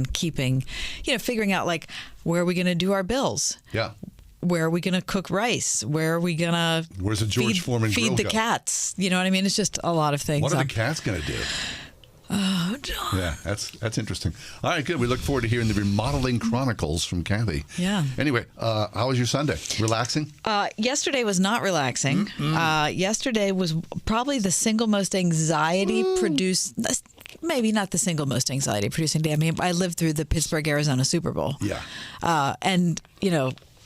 keeping, figuring out like where are we going to do our bills? Yeah. Where are we going to cook rice? Where are we going to Where's the George Foreman grill feed the go? cats? You know what I mean? It's just a lot of things. What are the cats going to do? Oh, John. Yeah, that's interesting. All right, good. We look forward to hearing the remodeling chronicles from Kathy. Yeah. Anyway, how was your Sunday? Relaxing? Yesterday was not relaxing. Yesterday was probably the single most anxiety-produced, maybe not the single most anxiety-producing day. I mean, I lived through the Pittsburgh-Arizona Super Bowl. Yeah. And,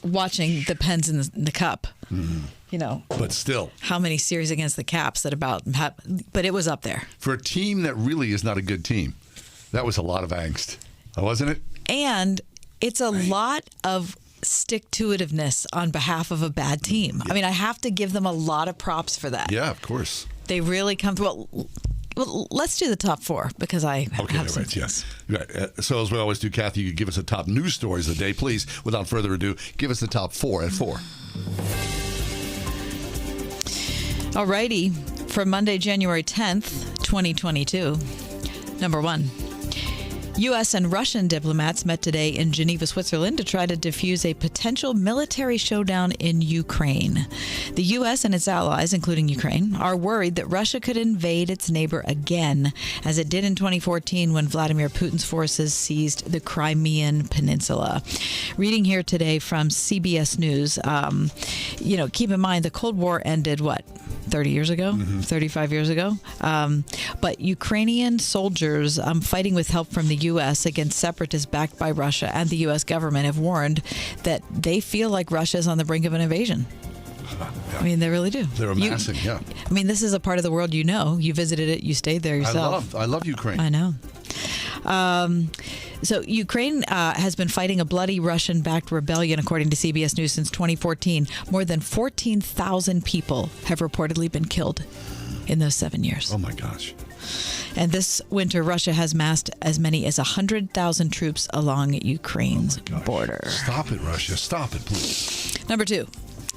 watching the Pens in the Cup. But still. How many series against the Caps but it was up there. For a team that really is not a good team, that was a lot of angst, wasn't it? And it's a lot of stick-to-itiveness on behalf of a bad team. I mean, I have to give them a lot of props for that. Yeah, of course. They really come through. Well, let's do the top four because I have some right, yes. Right. So as we always do, Kathy, you give us the top news stories of the day. Please, without further ado, give us the top four at 4. All righty. For Monday, January 10th, 2022. Number 1. U.S. and Russian diplomats met today in Geneva, Switzerland to try to defuse a potential military showdown in Ukraine. The U.S. and its allies, including Ukraine, are worried that Russia could invade its neighbor again, as it did in 2014 when Vladimir Putin's forces seized the Crimean Peninsula. Reading here today from CBS News, keep in mind the Cold War ended, 30 years ago, 35 years ago. But Ukrainian soldiers fighting with help from the U.S. against separatists backed by Russia and the U.S. government have warned that they feel like Russia is on the brink of an invasion. I mean, they really do. They're amassing, yeah. I mean, this is a part of the world you know. You visited it. You stayed there yourself. I love Ukraine. I know. So Ukraine has been fighting a bloody Russian-backed rebellion, according to CBS News, since 2014. More than 14,000 people have reportedly been killed in those 7 years. Oh, my gosh. And this winter, Russia has massed as many as 100,000 troops along Ukraine's border. Stop it, Russia. Stop it, please. Number 2.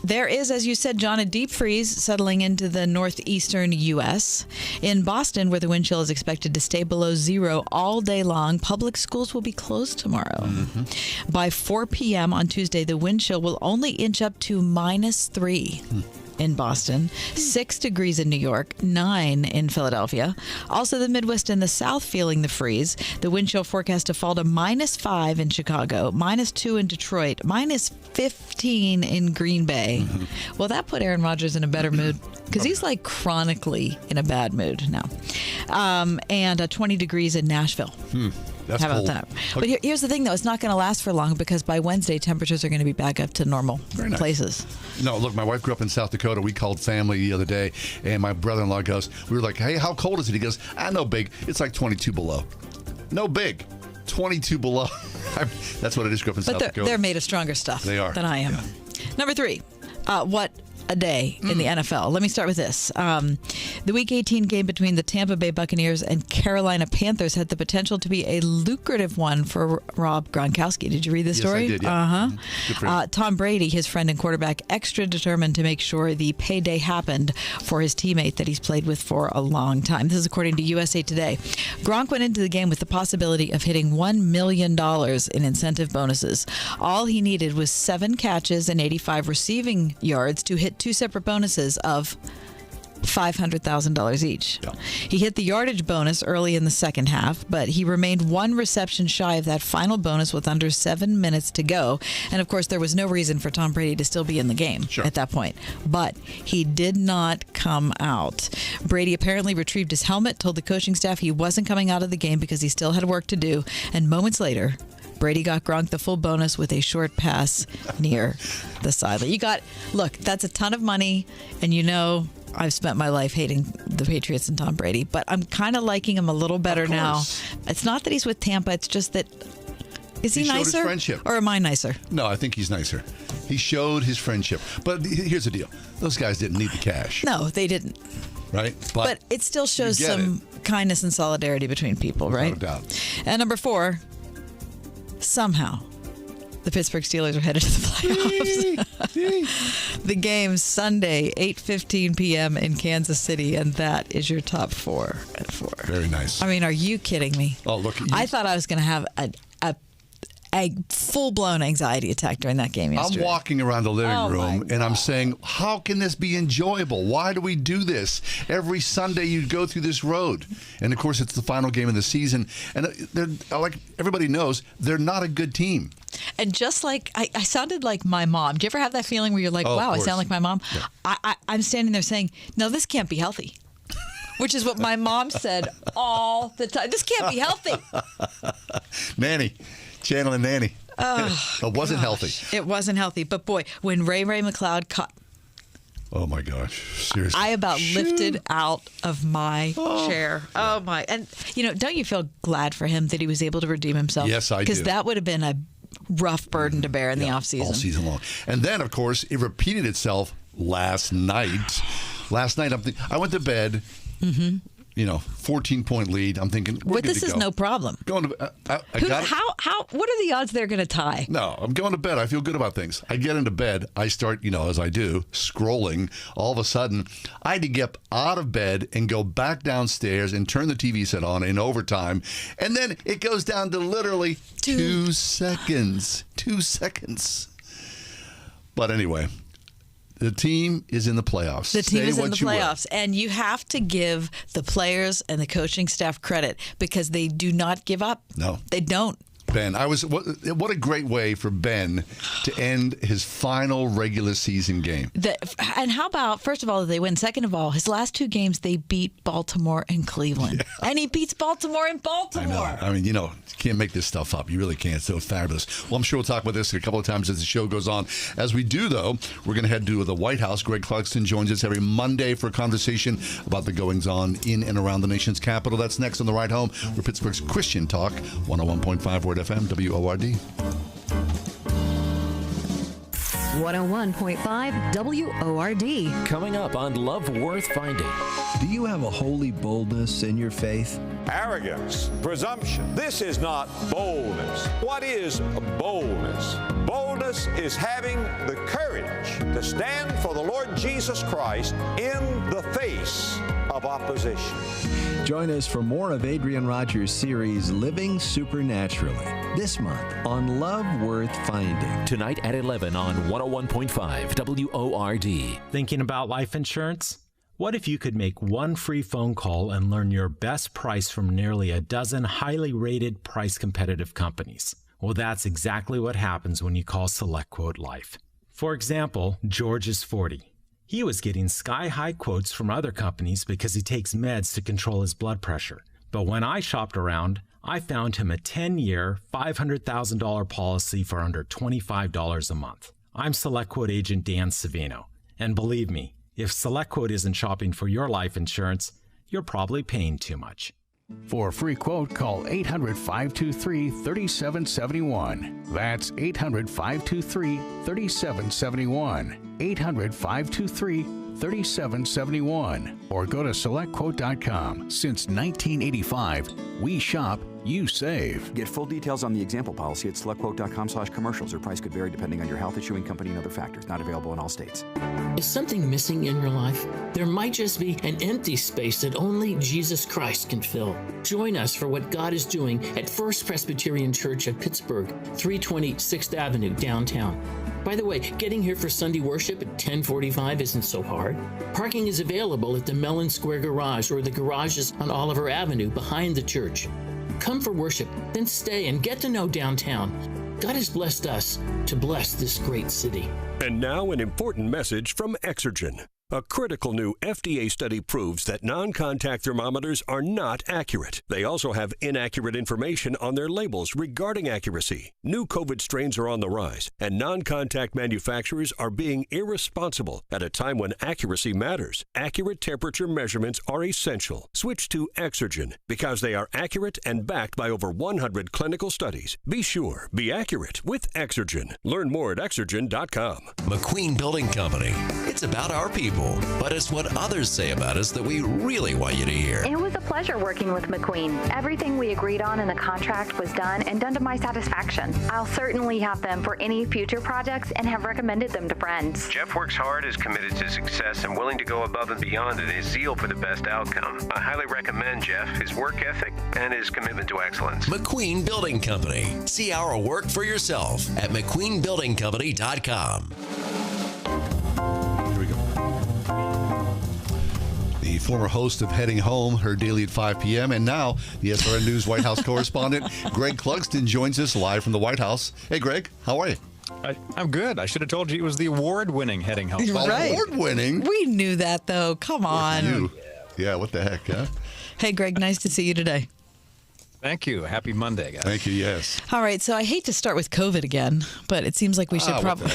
There is, as you said, John, a deep freeze settling into the northeastern U.S. In Boston, where the wind chill is expected to stay below zero all day long, public schools will be closed tomorrow. By 4 p.m. on Tuesday, the wind chill will only inch up to -3. In Boston, 6 degrees in New York, 9 in Philadelphia. Also, the Midwest and the South feeling the freeze. The wind chill forecast to fall to -5 in Chicago, -2 in Detroit, -15 in Green Bay. Well, that put Aaron Rodgers in a better mood because he's like chronically in a bad mood now. And 20 degrees in Nashville. That's How about cold. that? But here's the thing, though. It's not going to last for long because by Wednesday, temperatures are going to be back up to normal places. No, look, my wife grew up in South Dakota. We called family the other day, and my brother-in-law goes, we were like, hey, how cold is it? He goes, no big. It's like 22 below. No big. 22 below. That's what it is. Grew up in South Dakota. But they're made of stronger stuff than I am. Yeah. Number 3, what a day in the NFL. Let me start with this. The Week 18 game between the Tampa Bay Buccaneers and Carolina Panthers had the potential to be a lucrative one for Rob Gronkowski. Did you read this story? Yes, I did, yeah. Good for him. Tom Brady, his friend and quarterback, extra determined to make sure the payday happened for his teammate that he's played with for a long time. This is according to USA Today. Gronk went into the game with the possibility of hitting $1 million in incentive bonuses. All he needed was 7 catches and 85 receiving yards to hit 2 separate bonuses of $500,000 each. Yeah. He hit the yardage bonus early in the second half, but he remained 1 reception shy of that final bonus with under 7 minutes to go. And of course, there was no reason for Tom Brady to still be in the game at that point. But he did not come out. Brady apparently retrieved his helmet, told the coaching staff he wasn't coming out of the game because he still had work to do. And moments later, Brady got Gronk the full bonus with a short pass near the sideline. Look, that's a ton of money, and I've spent my life hating the Patriots and Tom Brady, but I'm kind of liking him a little better now. It's not that he's with Tampa, it's just that is he nicer? His friendship. Or am I nicer? No, I think he's nicer. He showed his friendship. But here's the deal. Those guys didn't need the cash. No, they didn't. Right? But it still shows some kindness and solidarity between people, right? Without a doubt. And number 4, somehow, The Pittsburgh Steelers are headed to the playoffs. The game Sunday, 8:15 p.m. in Kansas City, and that is your top 4 at 4. Very nice. I mean, are you kidding me? Oh, look. I thought I was going to have a full-blown anxiety attack during that game yesterday. I'm walking around the living room and I'm saying, how can this be enjoyable? Why do we do this? Every Sunday you go through this road. And, of course, it's the final game of the season. And they're, like everybody knows, they're not a good team. And just like, I sounded like my mom. Do you ever have that feeling where you're like, wow, I sound like my mom? Yeah. I'm standing there saying, no, this can't be healthy. Which is what my mom said all the time. This can't be healthy. Nanny. Channeling Nanny. It wasn't healthy. It wasn't healthy. But boy, when Ray McCloud caught... Oh, my gosh. Seriously. I about lifted out of my chair. Oh, my. And, don't you feel glad for him that he was able to redeem himself? Yes, I do. Because that would have been a rough burden to bear in the offseason. All season long. And then, of course, it repeated itself last night. Last night, I went to bed... Mm-hmm. 14-point lead. I'm thinking, we're good to go. But this is no problem. Going to, what are the odds they're going to tie? No, I'm going to bed. I feel good about things. I get into bed. I start, as I do, scrolling. All of a sudden, I had to get out of bed and go back downstairs and turn the TV set on in overtime. And then it goes down to literally 2 seconds. 2 seconds. But anyway... The team is in the playoffs. The team is in the playoffs. And you have to give the players and the coaching staff credit because they do not give up. No. They don't. Ben, what a great way for Ben to end his final regular season game. And how about, first of all, they win. Second of all, his last 2 games, they beat Baltimore and Cleveland. Yeah. And he beats Baltimore and Baltimore. I know. I mean, you can't make this stuff up. You really can't. So fabulous. Well, I'm sure we'll talk about this a couple of times as the show goes on. As we do, though, we're going to head to the White House. Greg Clarkson joins us every Monday for a conversation about the goings-on in and around the nation's capital. That's next on The Ride Home for Pittsburgh's Christian Talk, 101.5 Word FM, WORD. 101.5 WORD. Coming up on Love Worth Finding. Do you have a holy boldness in your faith? Arrogance, presumption. This is not boldness. What is boldness? Boldness is having the courage to stand for the Lord Jesus Christ in the face of opposition. Join us for more of Adrian Rogers' series, Living Supernaturally, this month on Love Worth Finding. Tonight at 11 on 101.5 WORD. Thinking about life insurance? What if you could make one free phone call and learn your best price from nearly a dozen highly rated, price-competitive companies? Well, that's exactly what happens when you call SelectQuote Life. For example, George is 40. He was getting sky-high quotes from other companies because he takes meds to control his blood pressure. But when I shopped around, I found him a 10-year, $500,000 policy for under $25 a month. I'm SelectQuote agent Dan Savino. And believe me, if SelectQuote isn't shopping for your life insurance, you're probably paying too much. For a free quote, call 800-523-3771. That's 800-523-3771. 800-523-3771. Or go to SelectQuote.com. Since 1985, we shop, you save. Get full details on the example policy at SelectQuote.com/commercials. Or price could vary depending on your health, issuing company, and other factors. Not available in all states. Is something missing in your life? There might just be an empty space that only Jesus Christ can fill. Join us for what God is doing at First Presbyterian Church of Pittsburgh, 320 6th Avenue, downtown. By the way, getting here for Sunday worship at 10:45 isn't so hard. Parking is available at the Mellon Square Garage or the garages on Oliver Avenue behind the church. Come for worship, then stay and get to know downtown. God has blessed us to bless this great city. And now an important message from Exergen. A critical new FDA study proves that non-contact thermometers are not accurate. They also have inaccurate information on their labels regarding accuracy. New COVID strains are on the rise, and non-contact manufacturers are being irresponsible at a time when accuracy matters. Accurate temperature measurements are essential. Switch to Exergen because they are accurate and backed by over 100 clinical studies. Be sure, be accurate with Exergen. Learn more at Exergen.com. McQueen Building Company. It's about our people. cool, but it's what others say about us that we really want you to hear. It was a pleasure working with McQueen. Everything we agreed on in the contract was done and done to my satisfaction. I'll certainly have them for any future projects and have recommended them to friends. Jeff works hard, is committed to success, and willing to go above and beyond in his zeal for the best outcome. I highly recommend Jeff, his work ethic, and his commitment to excellence. McQueen Building Company. See our work for yourself at McQueenBuildingCompany.com. Here we go. The former host of Heading Home, her daily at 5 p.m., and now the SRN News White House correspondent, Greg Clugston, joins us live from the White House. Hey, Greg, how are you? I'm good. I should have told you it was the award-winning Heading Home. Right. Award-winning? We knew that, though. Come on. You. Yeah, what the heck, huh? Hey, Greg, nice to see you today. Thank you. Happy Monday, guys. Thank you, yes. All right, so I hate to start with COVID again, but it seems like we should probably...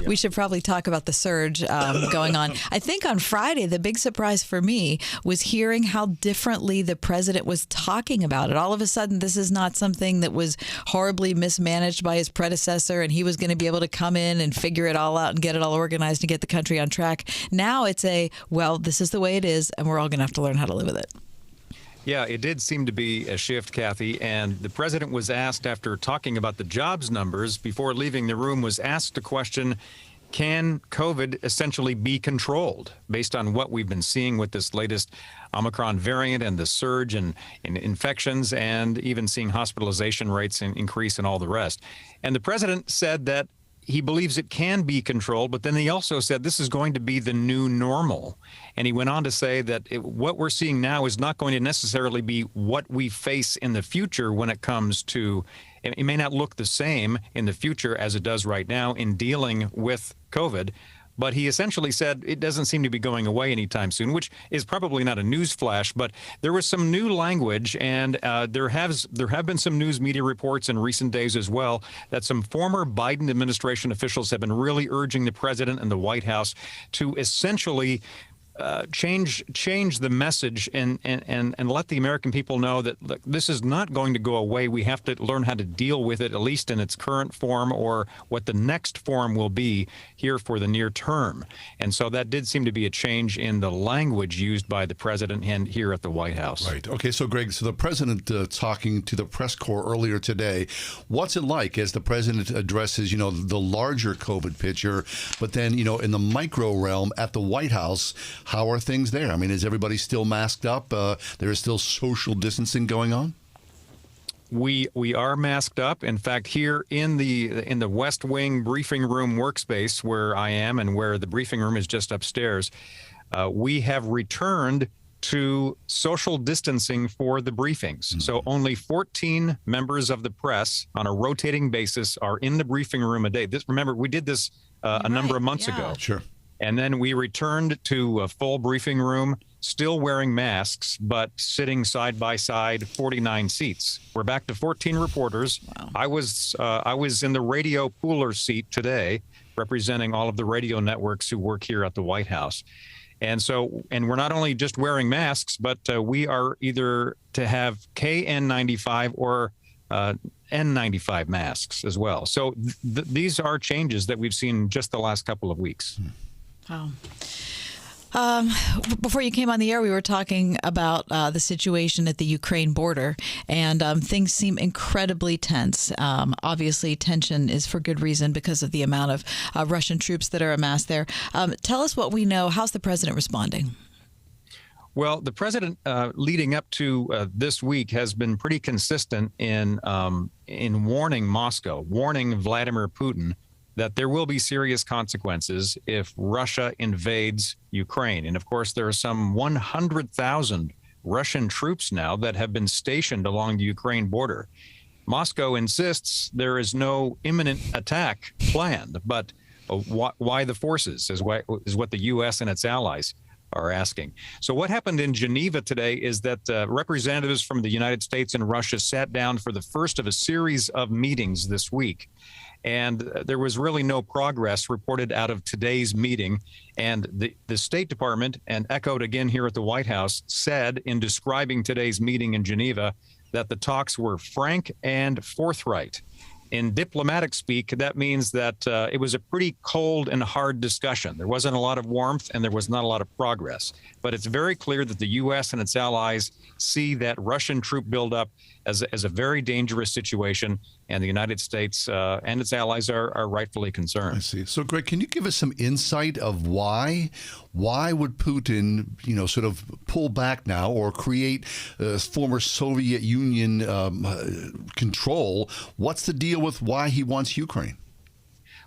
We should probably talk about the surge going on. I think on Friday, the big surprise for me was hearing how differently the president was talking about it. All of a sudden, this is not something that was horribly mismanaged by his predecessor, and he was going to be able to come in and figure it all out and get it all organized and get the country on track. Now it's well, this is the way it is, and we're all going to have to learn how to live with it. Yeah, it did seem to be a shift, Kathy, and the president was asked after talking about the jobs numbers before leaving the room, was asked a question, can COVID essentially be controlled based on what we've been seeing with this latest Omicron variant and the surge in infections and even seeing hospitalization rates increase and all the rest. And the president said that he believes it can be controlled, but then he also said this is going to be the new normal. And he went on to say that what we're seeing now is not going to necessarily be what we face in the future when it comes to, it may not look the same in the future as it does right now in dealing with COVID. But he essentially said it doesn't seem to be going away anytime soon, which is probably not a news flash. But there was some new language, and there have been some news media reports in recent days as well that some former Biden administration officials have been really urging the president and the White House to essentially change the message and let the American people know that, look, this is not going to go away. We have to learn how to deal with it, at least in its current form, or what the next form will be here for the near term. And so that did seem to be a change in the language used by the president and here at the White House. Right. Okay, so Greg, so the president talking to the press corps earlier today, what's it like as the president addresses, the larger COVID picture, but then, in the micro realm at the White House, how are things there? I mean, is everybody still masked up? There is still social distancing going on? We are masked up. In fact, here in the West Wing briefing room workspace where I am and where the briefing room is just upstairs, we have returned to social distancing for the briefings. Mm-hmm. So only 14 members of the press on a rotating basis are in the briefing room a day. Remember, we did this a number of months ago. Sure. And then we returned to a full briefing room, still wearing masks, but sitting side by side, 49 seats. We're back to 14 reporters. Wow. I was in the radio pooler seat today, representing all of the radio networks who work here at the White House. And we're not only just wearing masks, but we are either to have KN95 or N95 masks as well. So these are changes that we've seen just the last couple of weeks. Wow. Before you came on the air, we were talking about the situation at the Ukraine border, and things seem incredibly tense. Obviously, tension is for good reason because of the amount of Russian troops that are amassed there. Tell us what we know. How's the president responding? Well, the president, leading up to this week, has been pretty consistent in warning Moscow, warning Vladimir Putin that there will be serious consequences if Russia invades Ukraine. And of course, there are some 100,000 Russian troops now that have been stationed along the Ukraine border. Moscow insists there is no imminent attack planned, but why the forces is what the U.S. and its allies are asking. So what happened in Geneva today is that representatives from the United States and Russia sat down for the first of a series of meetings this week. And there was really no progress reported out of today's meeting. And the State Department, and echoed again here at the White House, said in describing today's meeting in Geneva that the talks were frank and forthright. in diplomatic speak, that means that it was a pretty cold and hard discussion. There wasn't a lot of warmth and there was not a lot of progress. But it's very clear that the U.S. and its allies see that Russian troop buildup as a very dangerous situation, and the United States and its allies are rightfully concerned. I see. So, Greg, can you give us some insight of why? Why would Putin, sort of pull back now or create former Soviet Union control? What's the deal with why he wants Ukraine?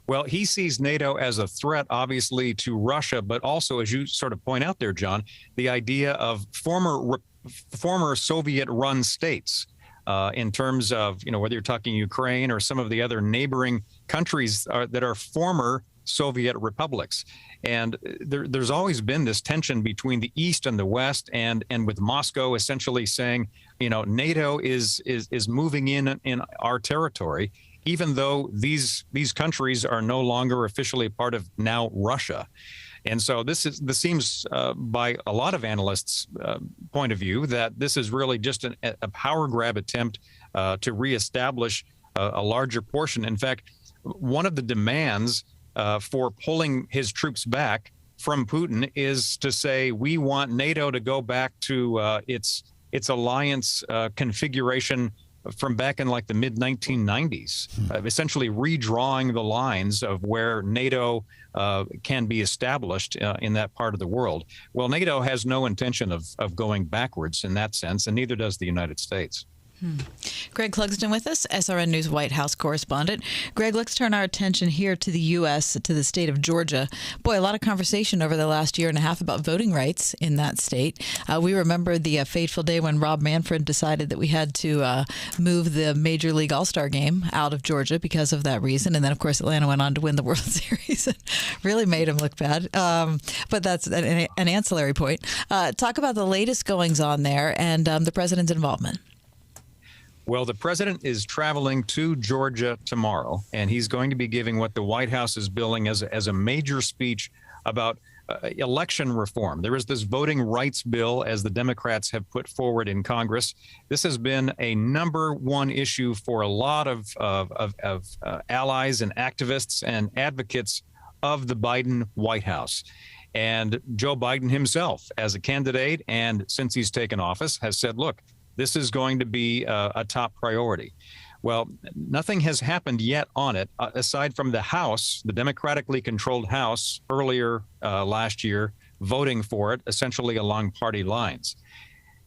Well, he sees NATO as a threat, obviously, to Russia, but also, as you sort of point out there, John, the idea of former Soviet-run states. In terms of, whether you're talking Ukraine or some of the other neighboring countries that are former Soviet republics. And there's always been this tension between the East and the West, and with Moscow essentially saying, NATO is moving in our territory, even though these countries are no longer officially part of now Russia. And so this seems, by a lot of analysts' point of view, that this is really just a power grab attempt to reestablish a larger portion. In fact, one of the demands for pulling his troops back from Putin is to say we want NATO to go back to its alliance configuration from back in like the mid-1990s, essentially redrawing the lines of where NATO can be established in that part of the world. Well, NATO has no intention of going backwards in that sense, and neither does the United States. Greg Clugston with us, SRN News White House correspondent. Greg, let's turn our attention here to the U.S., to the state of Georgia. Boy, a lot of conversation over the last year and a half about voting rights in that state. We remember the fateful day when Rob Manfred decided that we had to move the Major League All-Star game out of Georgia because of that reason. And then, of course, Atlanta went on to win the World Series and really made him look bad. But that's an ancillary point. Talk about the latest goings-on there and the president's involvement. Well, the president is traveling to Georgia tomorrow, and he's going to be giving what the White House is billing as a major speech about election reform. There is this voting rights bill, as the Democrats have put forward in Congress. This has been a number one issue for a lot of allies and activists and advocates of the Biden White House. And Joe Biden himself, as a candidate, and since he's taken office, has said, look, this is going to be a top priority. Well, nothing has happened yet on it, aside from the House, the democratically controlled House earlier last year, voting for it, essentially along party lines.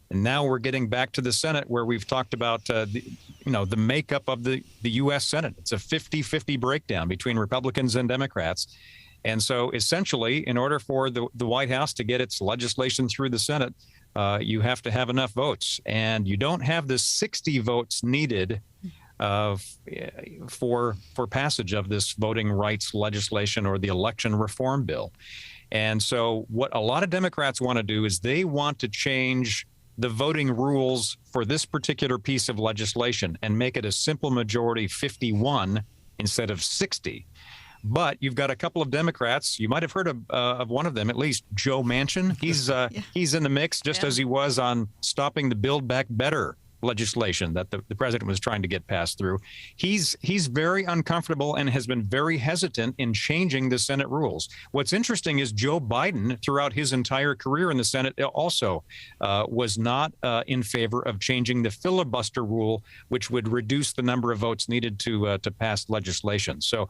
And now we're getting back to the Senate, where we've talked about the makeup of the U.S. Senate. It's a 50-50 breakdown between Republicans and Democrats. And so essentially, in order for the White House to get its legislation through the Senate, you have to have enough votes, and you don't have the 60 votes needed for passage of this voting rights legislation or the election reform bill. And so what a lot of Democrats want to do is they want to change the voting rules for this particular piece of legislation and make it a simple majority 51 instead of 60. But you've got a couple of Democrats. You might have heard of one of them, at least, Joe Manchin. He's in the mix, just as he was on stopping the Build Back Better legislation that the president was trying to get passed through. He's very uncomfortable and has been very hesitant in changing the Senate rules. What's interesting is Joe Biden, throughout his entire career in the Senate, also was not in favor of changing the filibuster rule, which would reduce the number of votes needed to pass legislation. So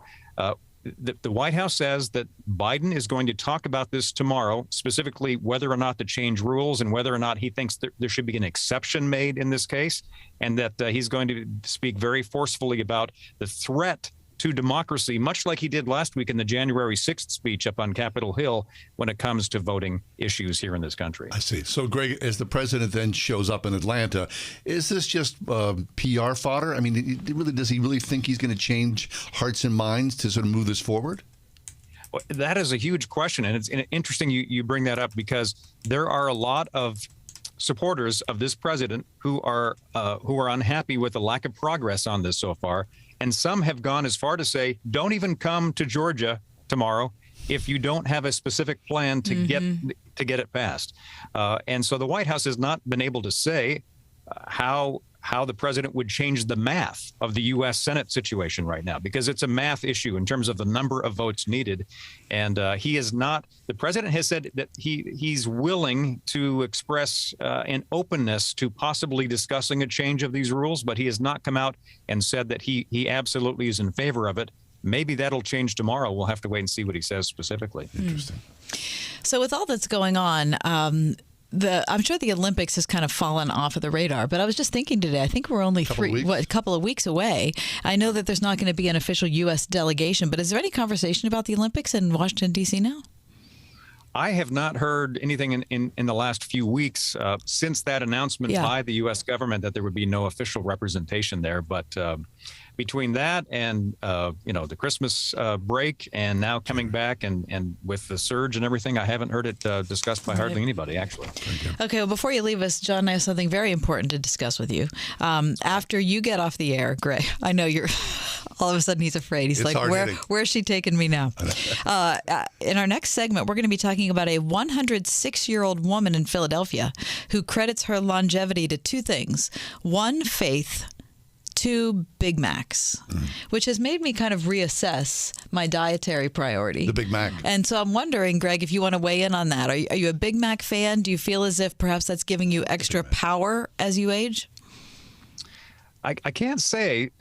the White House says that Biden is going to talk about this tomorrow, specifically whether or not to change rules and whether or not he thinks that there should be an exception made in this case, and that he's going to speak very forcefully about the threat to democracy, much like he did last week in the January 6th speech up on Capitol Hill when it comes to voting issues here in this country. I see. So, Greg, as the president then shows up in Atlanta, is this just PR fodder? I mean, does he really think he's going to change hearts and minds to sort of move this forward? Well, that is a huge question, and it's interesting you bring that up, because there are a lot of supporters of this president who are unhappy with the lack of progress on this so far. And some have gone as far to say, don't even come to Georgia tomorrow if you don't have a specific plan to get it passed. And so the White House has not been able to say how how the president would change the math of the U.S. Senate situation right now, because it's a math issue in terms of the number of votes needed. And the president has said that he's willing to express an openness to possibly discussing a change of these rules, but he has not come out and said that he absolutely is in favor of it. Maybe that'll change tomorrow. We'll have to wait and see what he says specifically. Interesting. So with all that's going on, I'm sure the Olympics has kind of fallen off of the radar, but I was just thinking today, I think we're only a couple of weeks away. I know that there's not going to be an official U.S. delegation, but is there any conversation about the Olympics in Washington, D.C. now? I have not heard anything in the last few weeks since that announcement by the U.S. government that there would be no official representation there. But between that and, the Christmas break and now coming back and with the surge and everything, I haven't heard it discussed by hardly anybody, actually. Okay, well, before you leave us, John, I have something very important to discuss with you. After you get off the air, Greg, I know you're... All of a sudden, he's afraid. He's like, where's she taking me now? In our next segment, we're going to be talking about a 106-year-old woman in Philadelphia who credits her longevity to two things. One, faith. Two, Big Macs, which has made me kind of reassess my dietary priority. The Big Mac. And so I'm wondering, Greg, if you want to weigh in on that. Are you a Big Mac fan? Do you feel as if perhaps that's giving you extra power as you age? I can't say.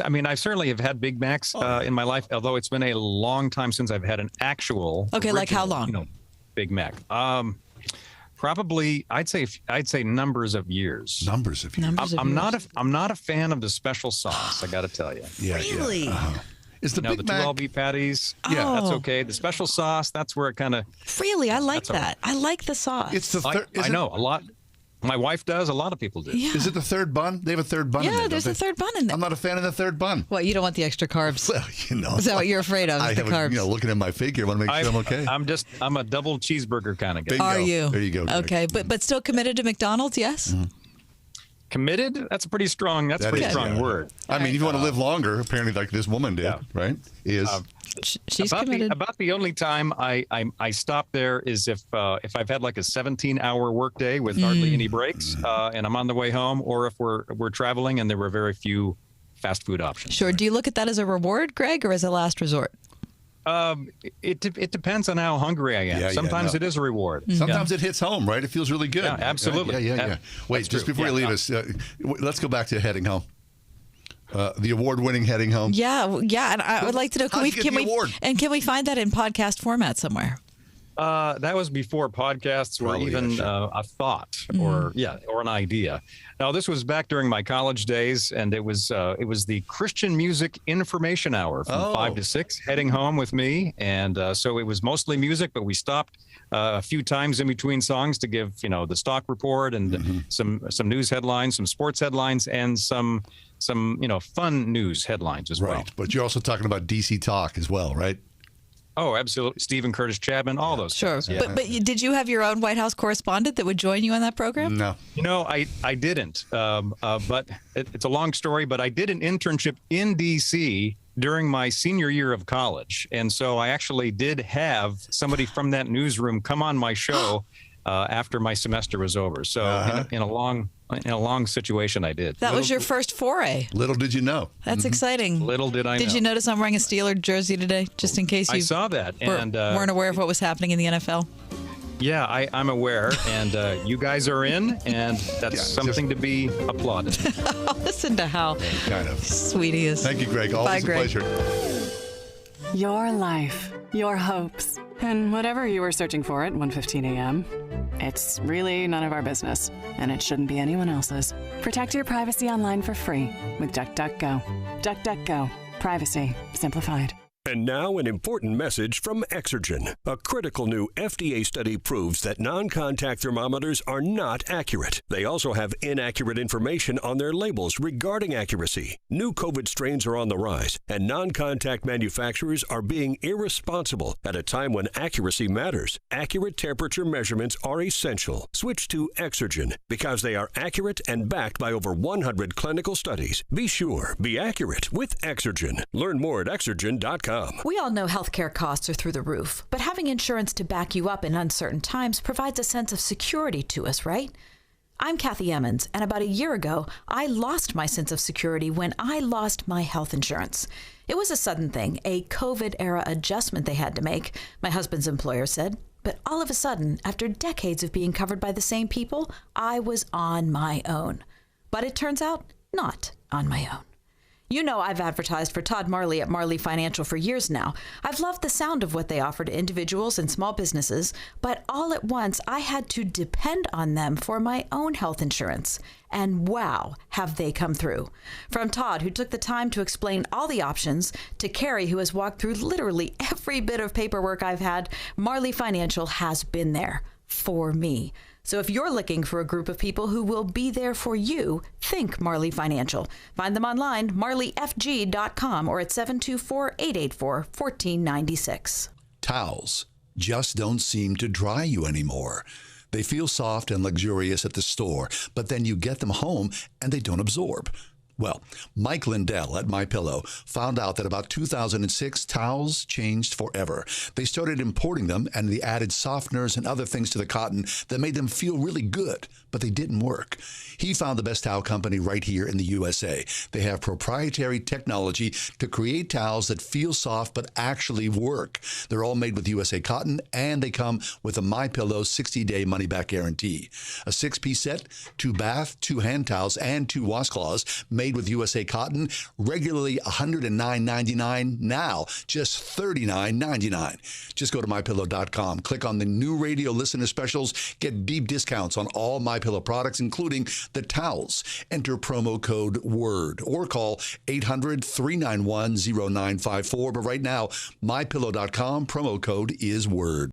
I mean, I certainly have had Big Macs in my life, although it's been a long time since I've had an actual. Okay, like how long? Big Mac. Probably, I'd say numbers of years. Numbers of years. I'm not a fan of the special sauce. I got to tell you. Yeah, really? Yeah. Uh-huh. Is the Big the Mac 2 all-beef patties? Yeah, that's okay. The special sauce, that's where it kind of. Really, I like that. I like the sauce. It's the third. I know a lot. My wife does. A lot of people do. Yeah. Is it the third bun? They have a third bun in there. Yeah, there's a third bun in there. I'm not a fan of the third bun. What, you don't want the extra carbs? Well, Is that what you're afraid of, the carbs? Looking at my figure, I want to make sure I'm okay. I'm a double cheeseburger kind of guy. Are you? There you go. Greg. Okay, but still committed to McDonald's, yes? Mm-hmm. Committed? That's a pretty strong word. I mean, if you want to live longer, apparently like this woman did, right? She's committed. About the only time I stop there is if I've had like a 17-hour workday with hardly any breaks, and I'm on the way home, or if we're traveling and there were very few fast food options. Sure. Do you look at that as a reward, Greg, or as a last resort? It depends on how hungry I am. Sometimes it is a reward. Sometimes it hits home, right? It feels really good. Yeah, absolutely. Yeah. Wait, just before you leave us, let's go back to heading home. The award-winning Heading Home. Yeah, and I would like to know, can we find that in podcast format somewhere? That was before podcasts were even a thought or an idea. Now, this was back during my college days, and it was the Christian Music Information Hour from 5 to 6, Heading Home with me, and so it was mostly music, but we stopped a few times in between songs to give the stock report and some news headlines, some sports headlines, and some fun news headlines as well. Right, but you're also talking about DC Talk as well, right? Oh, absolutely. Stephen Curtis Chapman, all those Sure. guys. Yeah. But did you have your own White House correspondent that would join you on that program? No. I didn't. But it's a long story, but I did an internship in D.C. during my senior year of college. And so I actually did have somebody from that newsroom come on my show after my semester was over. So in a long situation, I did. That was your first foray. Little did you know. That's exciting. Little did I know. Did you notice I'm wearing a Steeler jersey today, just in case you I saw that and weren't aware of what was happening in the NFL? Yeah, I'm aware, and you guys are in, and that's something to be applauded. Listen to how sweet he is. Thank you, Greg. Always a pleasure. Your life, your hopes, and whatever you were searching for at 1:15 a.m. It's really none of our business, and it shouldn't be anyone else's. Protect your privacy online for free with DuckDuckGo. DuckDuckGo. Privacy simplified. And now an important message from Exergen. A critical new FDA study proves that non-contact thermometers are not accurate. They also have inaccurate information on their labels regarding accuracy. New COVID strains are on the rise, and non-contact manufacturers are being irresponsible at a time when accuracy matters. Accurate temperature measurements are essential. Switch to Exergen because they are accurate and backed by over 100 clinical studies. Be sure, be accurate with Exergen. Learn more at Exergen.com. We all know healthcare costs are through the roof, but having insurance to back you up in uncertain times provides a sense of security to us, right? I'm Kathy Emmons, and about a year ago, I lost my sense of security when I lost my health insurance. It was a sudden thing, a COVID-era adjustment they had to make, my husband's employer said. But all of a sudden, after decades of being covered by the same people, I was on my own. But it turns out, not on my own. You know I've advertised for Todd Marley at Marley Financial for years now. I've loved the sound of what they offer to individuals and small businesses, but all at once I had to depend on them for my own health insurance. And wow, have they come through. From Todd, who took the time to explain all the options, to Carrie, who has walked through literally every bit of paperwork I've had, Marley Financial has been there for me. So if you're looking for a group of people who will be there for you, think Marley Financial. Find them online, marleyfg.com, or at 724-884-1496. Towels just don't seem to dry you anymore. They feel soft and luxurious at the store, but then you get them home and they don't absorb. Well, Mike Lindell at MyPillow found out that about 2006, towels changed forever. They started importing them, and they added softeners and other things to the cotton that made them feel really good, but they didn't work. He found the best towel company right here in the USA. They have proprietary technology to create towels that feel soft but actually work. They're all made with USA cotton, and they come with a MyPillow 60-day money-back guarantee. A 6-piece set, 2 bath, 2 hand towels, and 2 washcloths made with USA cotton, regularly $109.99, now just $39.99. Just go to MyPillow.com, click on the new radio listener specials, get deep discounts on all MyPillow products, including the towels. Enter promo code WORD or call 800-391-0954. But right now, MyPillow.com, promo code is WORD.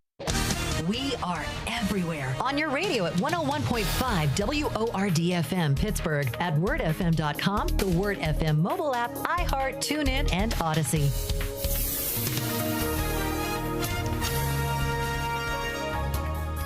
We are everywhere. On your radio at 101.5 WORD-FM Pittsburgh, at wordfm.com, the Word FM mobile app, iHeart, TuneIn, and Odyssey.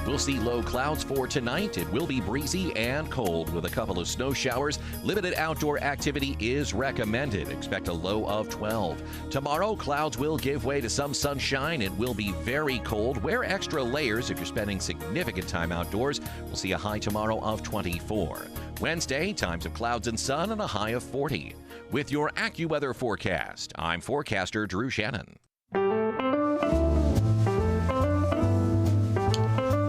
We'll see low clouds for tonight. It will be breezy and cold with a couple of snow showers. Limited outdoor activity is recommended. Expect a low of 12. Tomorrow, clouds will give way to some sunshine. It will be very cold. Wear extra layers if you're spending significant time outdoors. We'll see a high tomorrow of 24. Wednesday, times of clouds and sun and a high of 40. With your AccuWeather forecast, I'm forecaster Drew Shannon.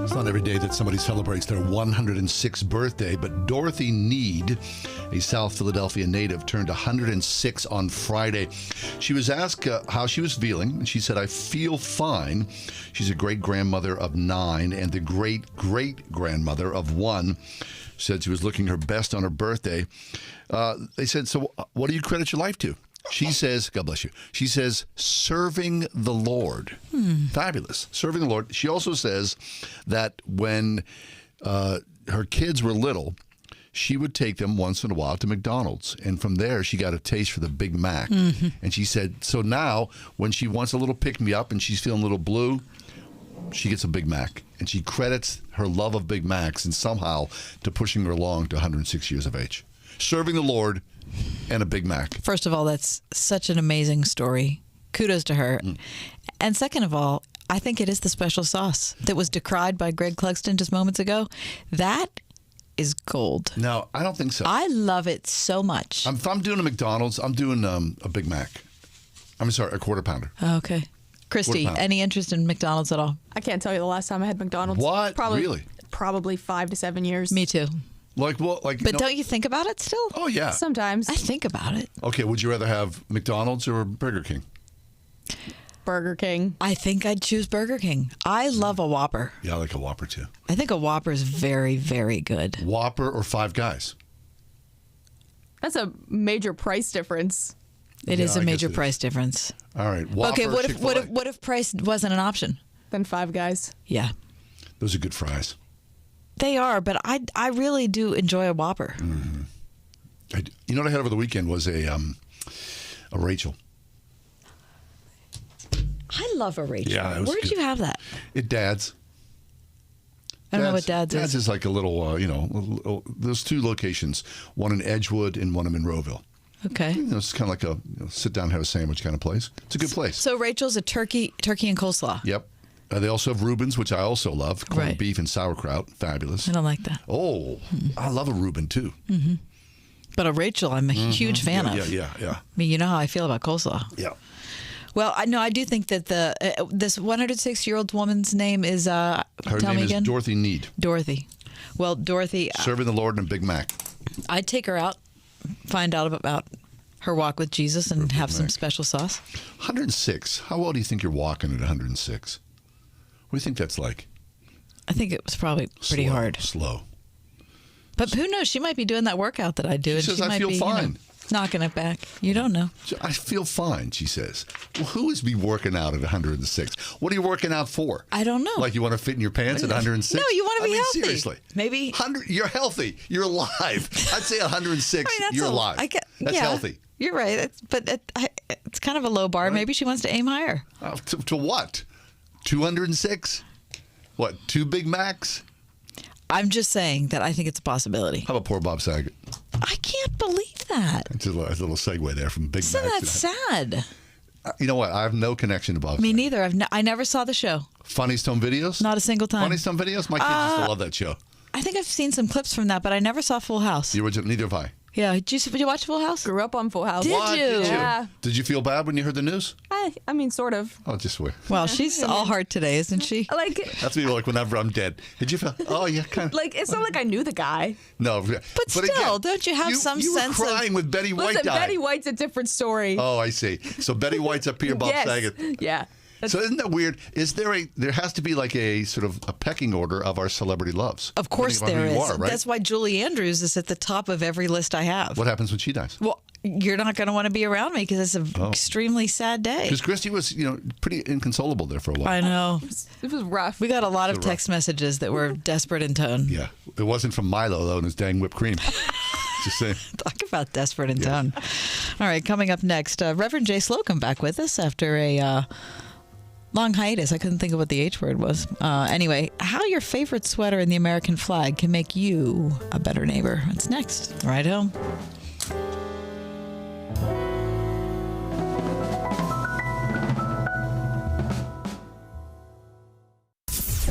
It's not every day that somebody celebrates their 106th birthday, but Dorothy Need, a South Philadelphia native, turned 106 on Friday. She was asked how she was feeling, and she said, "I feel fine." She's a great-grandmother of 9 and the great-great-grandmother of 1. Said she was looking her best on her birthday. They said, "So what do you credit your life to?" She says, God bless you, she says, serving the Lord. Fabulous. Serving the Lord. She also says that when her kids were little, she would take them once in a while to McDonald's. And from there, she got a taste for the Big Mac. And she said, so now when she wants a little pick-me-up and she's feeling a little blue, she gets a Big Mac. And she credits her love of Big Macs and somehow to pushing her along to 106 years of age. Serving the Lord and a Big Mac. First of all, that's such an amazing story. Kudos to her. And second of all, I think it is the special sauce that was decried by Greg Clugston just moments ago. That is gold. No, I don't think so. I love it so much. If I'm doing a McDonald's, I'm doing a Big Mac. I'm sorry, a quarter pounder. Okay. Christy, any interest in McDonald's at all? I can't tell you the last time I had McDonald's. What? Really? Probably 5 to 7 years. Me too. Like what? Like, but don't you think about it still? Oh, yeah. Sometimes. I think about it. Okay, would you rather have McDonald's or Burger King? Burger King. I think I'd choose Burger King. I love a Whopper. Yeah, I like a Whopper too. I think a Whopper is very, very good. Whopper or Five Guys? That's a major price difference. It is a major price difference. All right. Whopper, okay, what if price wasn't an option? Then Five Guys. Yeah. Those are good fries. They are, but I really do enjoy a Whopper. You know what I had over the weekend was a Rachel. I love a Rachel. Yeah, where did you have that? At Dad's. I don't know what Dad's is. Dad's is like a little, there's 2 locations, one in Edgewood and one in Monroeville. Okay. It's kind of like a sit down, have a sandwich kind of place. It's a good place. So Rachel's a turkey and coleslaw. Yep. They also have Reubens, which I also love. Corned beef and sauerkraut. Fabulous. I don't like that. Oh, I love a Reuben, too. Mm-hmm. But a Rachel, I'm a huge fan of. Yeah. I mean, you know how I feel about coleslaw. Yeah. Well, I do think that this 106-year-old woman's name is, Her tell name me is again? Dorothy Need. Dorothy. Well, Dorothy. Serving the Lord in a Big Mac. I'd take her out, find out about her walk with Jesus, and have some special sauce. 106. How well do you think you're walking at 106? What do you think that's like? I think it was probably pretty hard. Slow. But who knows? She might be doing that workout that I do. She says, might I feel be, fine. Knocking it back. You don't know. I feel fine, she says. Well, who is be working out at 106? What are you working out for? I don't know. Like you want to fit in your pants at 106? No, you want to be healthy. Seriously. Maybe. 100. You're healthy. You're alive. I'd say 106. You're alive. That's healthy. You're right. It's kind of a low bar. Right. Maybe she wants to aim higher. To what? 206? What? 2 Big Macs? I'm just saying that I think it's a possibility. How about poor Bob Saget? I can't believe that. It's a little segue there from Big Macs. Isn't that sad? You know what? I have no connection to Bob Saget. Me neither. I never saw the show. Funny Stone Videos? Not a single time. Funny Stone Videos? My kids used to love that show. I think I've seen some clips from that, but I never saw Full House. The original, neither have I. Yeah. Did you watch Full House? Grew up on Full House. Did you? Yeah. Did you feel bad when you heard the news? I mean, sort of. Oh, just wait. Well, she's all heart today, isn't she? That's me like whenever I'm dead. Did you feel? Oh, yeah, kind of. It's not like I knew the guy. No. But still, again, don't you have some sense You were crying with Betty White. Listen, Betty White's a different story. Oh, I see. So Betty White's up here, Bob Saget. Yeah. So isn't that weird? There has to be like a sort of a pecking order of our celebrity loves. Of course there is. Right? That's why Julie Andrews is at the top of every list I have. What happens when she dies? Well, you're not going to want to be around me because it's an extremely sad day. Because Christy was, pretty inconsolable there for a while. I know. It was rough. We got a lot of text messages that were desperate in tone. Yeah. It wasn't from Milo, though, and his dang whipped cream. Just saying. Talk about desperate in tone. All right, coming up next, Reverend Jay Slocum back with us after a long hiatus. I couldn't think of what the H word was. Anyway, how your favorite sweater in the American flag can make you a better neighbor. That's next. Right home.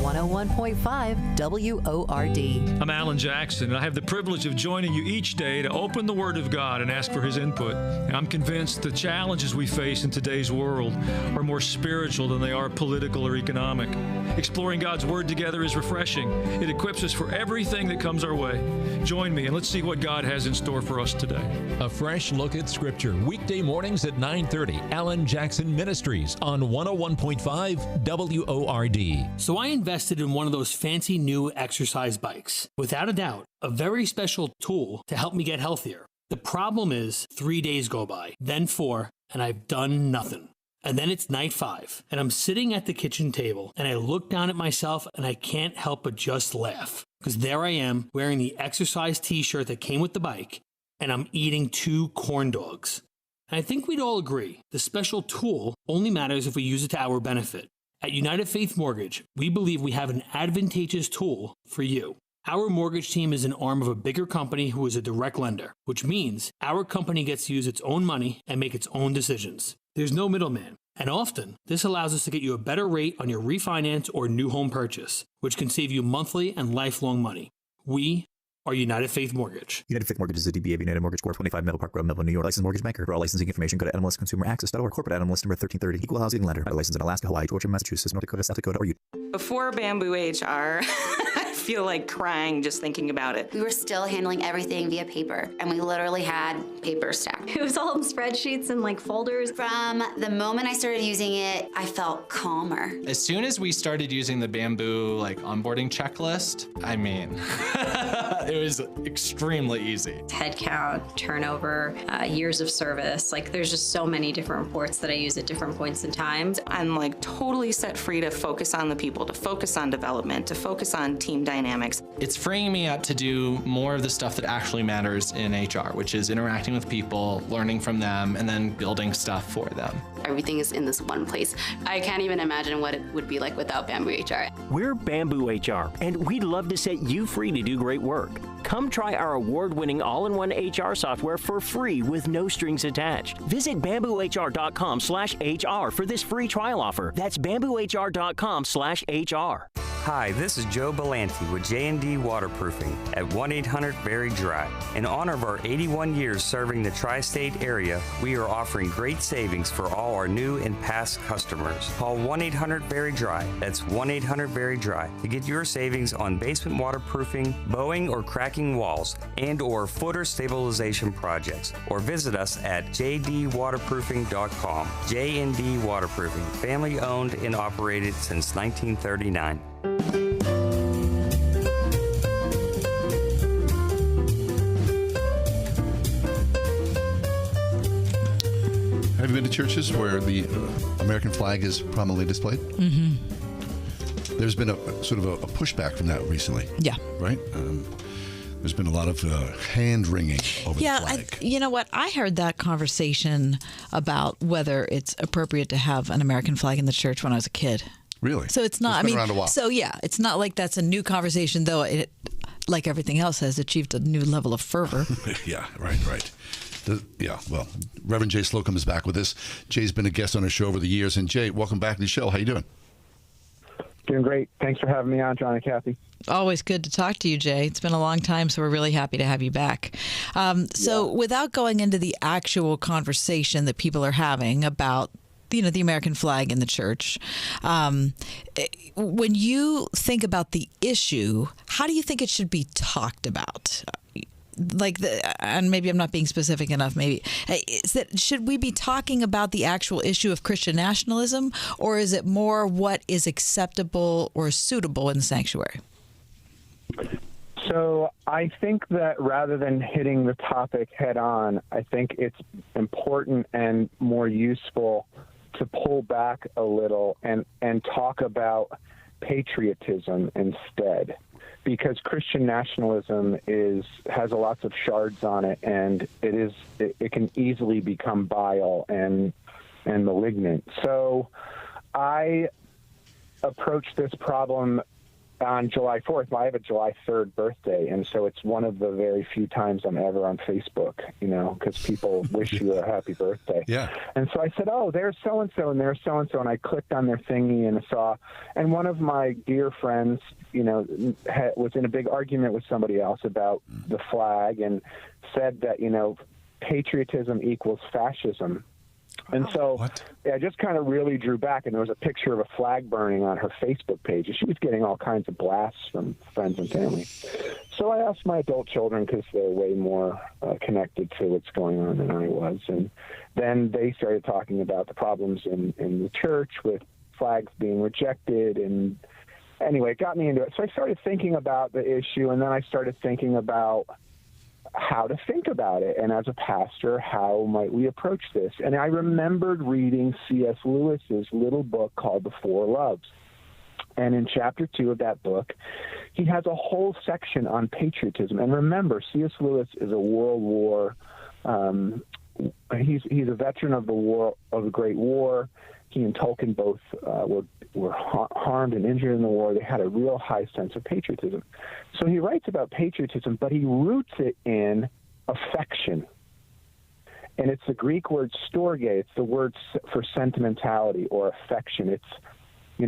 101.5 WORD. I'm Alan Jackson, and I have the privilege of joining you each day to open the Word of God and ask for His input. And I'm convinced the challenges we face in today's world are more spiritual than they are political or economic. Exploring God's Word together is refreshing. It equips us for everything that comes our way. Join me, and let's see what God has in store for us today. A fresh look at Scripture, weekday mornings at 9:30. Alan Jackson Ministries on 101.5 WORD. So I invested in one of those fancy new exercise bikes. Without a doubt, a very special tool to help me get healthier. The problem is 3 days go by, then 4, and I've done nothing. And then it's night 5, and I'm sitting at the kitchen table, and I look down at myself, and I can't help but just laugh. Because there I am, wearing the exercise t-shirt that came with the bike, and I'm eating 2 corn dogs. And I think we'd all agree, the special tool only matters if we use it to our benefit. At United Faith Mortgage, we believe we have an advantageous tool for you. Our mortgage team is an arm of a bigger company who is a direct lender, which means our company gets to use its own money and make its own decisions. There's no middleman, and often this allows us to get you a better rate on your refinance or new home purchase, which can save you monthly and lifelong money. We are United Faith Mortgage. United Faith Mortgage is a DBA of United Mortgage Corp. 25 Meadow Park Road, Melville, New York. Licensed mortgage banker. For all licensing information, go to nmlsconsumeraccess.org. Corporate NMLS number 1330. Equal housing lender. License in Alaska, Hawaii, Georgia, Massachusetts, North Dakota, South Dakota, or Utah. Before Bamboo HR, I feel like crying just thinking about it. We were still handling everything via paper, and we literally had paper stacked. It was all in spreadsheets and folders. From the moment I started using it, I felt calmer. As soon as we started using the Bamboo onboarding checklist, I mean, it was extremely easy. Headcount, turnover, years of service. There's just so many different reports that I use at different points in time. I'm totally set free to focus on the people, to focus on development, to focus on team dynamics. It's freeing me up to do more of the stuff that actually matters in HR, which is interacting with people, learning from them, and then building stuff for them. Everything is in this one place. I can't even imagine what it would be like without Bamboo HR. We're Bamboo HR, and we'd love to set you free to do great work. Come try our award-winning all-in-one HR software for free with no strings attached. Visit bamboohr.com/HR for this free trial offer. That's bamboohr.com/HR. Hi, this is Joe Belanti with J&D Waterproofing at 1-800-VERY-DRY. In honor of our 81 years serving the tri-state area, we are offering great savings for all our new and past customers. Call 1-800-VERY-DRY. That's 1-800-VERY-DRY to get your savings on basement waterproofing, bowing or cracking walls, and or footer stabilization projects. Or visit us at jdwaterproofing.com. J&D Waterproofing, family owned and operated since 1939. Have you been to churches where the American flag is prominently displayed? Mm-hmm. There's been a sort of a pushback from that recently. Yeah. Right? There's been a lot of hand-wringing over the flag. You know what? I heard that conversation about whether it's appropriate to have an American flag in the church when I was a kid. Really? So it's not, It's been around a while. So yeah, it's not like that's a new conversation, though it, like everything else, has achieved a new level of fervor. Yeah, right. Well, Reverend Jay Slocum is back with us. Jay's been a guest on our show over the years. And Jay, welcome back to the show. How you doing? Doing great. Thanks for having me on, John and Kathy. Always good to talk to you, Jay. It's been a long time, so we're really happy to have you back. Without going into the actual conversation that people are having about the American flag in the church, when you think about the issue, how do you think it should be talked about? And maybe I'm not being specific enough, should we be talking about the actual issue of Christian nationalism, or is it more what is acceptable or suitable in the sanctuary? So I think that rather than hitting the topic head on, I think it's important and more useful to pull back a little and talk about patriotism instead. Because Christian nationalism has lots of shards on it, and it can easily become vile and malignant. So I approached this problem on July 4th. I have a July 3rd birthday, and so it's one of the very few times I'm ever on Facebook, because people wish you a happy birthday. Yeah. And so I said, oh, there's so-and-so, and there's so-and-so, and I clicked on their thingy and and one of my dear friends, was in a big argument with somebody else about the flag and said that, patriotism equals fascism. And so I just kind of really drew back, and there was a picture of a flag burning on her Facebook page, and she was getting all kinds of blasts from friends and family. So I asked my adult children, because they're way more connected to what's going on than I was, and then they started talking about the problems in the church with flags being rejected, and anyway, it got me into it. So I started thinking about the issue, and then I started thinking about how to think about it. And as a pastor, how might we approach this? And I remembered reading C.S. Lewis's little book called The Four Loves. And in chapter 2 of that book, he has a whole section on patriotism. And remember, C.S. Lewis is a World War. He's a veteran of the Great War. He and Tolkien both were harmed and injured in the war. They had a real high sense of patriotism. So he writes about patriotism, but he roots it in affection. And it's the Greek word storge. It's the word for sentimentality or affection. It's,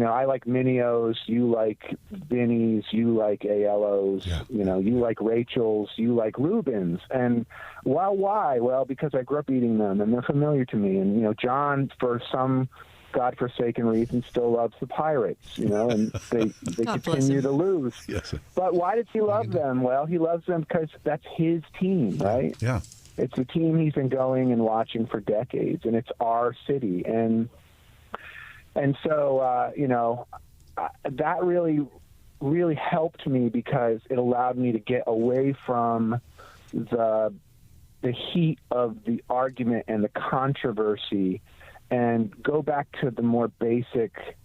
I like Minios, you like Vinnies, you like ALOs, you like Rachel's, you like Rubens. And why? Well, because I grew up eating them, and they're familiar to me. And, John, for some godforsaken reason, still loves the Pirates, and they continue to lose. Yes. But why does he love them? Well, he loves them because that's his team, right? Yeah. It's a team he's been going and watching for decades, and it's our city. And so, that really, really helped me, because it allowed me to get away from the heat of the argument and the controversy and go back to the more basic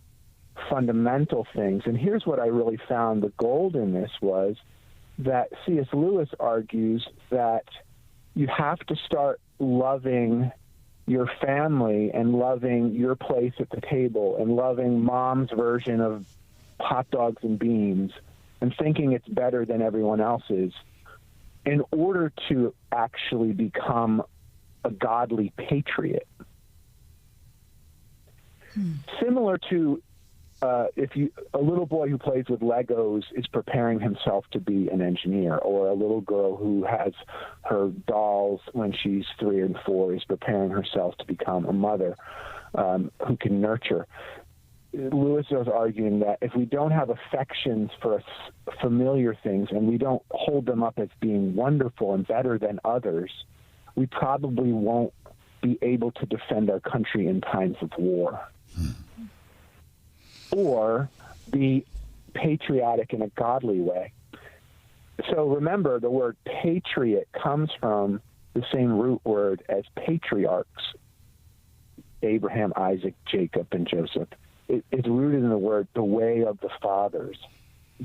fundamental things. And here's what I really found the gold in this was that C.S. Lewis argues that you have to start loving your family and loving your place at the table and loving mom's version of hot dogs and beans and thinking it's better than everyone else's in order to actually become a godly patriot. Similar to a little boy who plays with Legos is preparing himself to be an engineer, or a little girl who has her dolls when she's 3 and 4 is preparing herself to become a mother who can nurture. Lewis was arguing that if we don't have affections for familiar things and we don't hold them up as being wonderful and better than others, we probably won't be able to defend our country in times of war. Or be patriotic in a godly way. So remember, the word patriot comes from the same root word as patriarchs, Abraham, Isaac, Jacob, and Joseph. It's rooted in the word, the way of the fathers.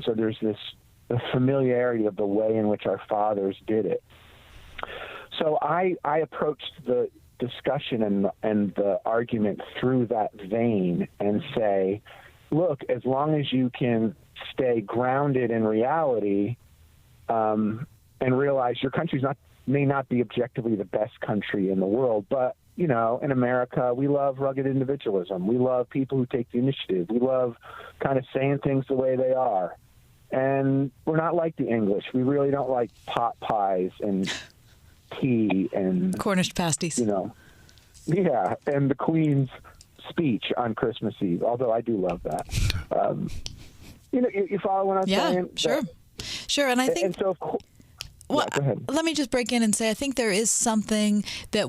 So there's the familiarity of the way in which our fathers did it. So I approached the discussion and the argument through that vein and say, look, as long as you can stay grounded in reality and realize your country may not be objectively the best country in the world, but, you know, in America, we love rugged individualism. We love people who take the initiative. We love kind of saying things the way they are. And we're not like the English. We really don't like pot pies and tea and Cornish pasties. You know, yeah, and the Queen's speech on Christmas Eve, although I do love that. You know, you follow what I'm saying? Yeah, sure. And I think... And so, well, let me just break in and say, I think there is something that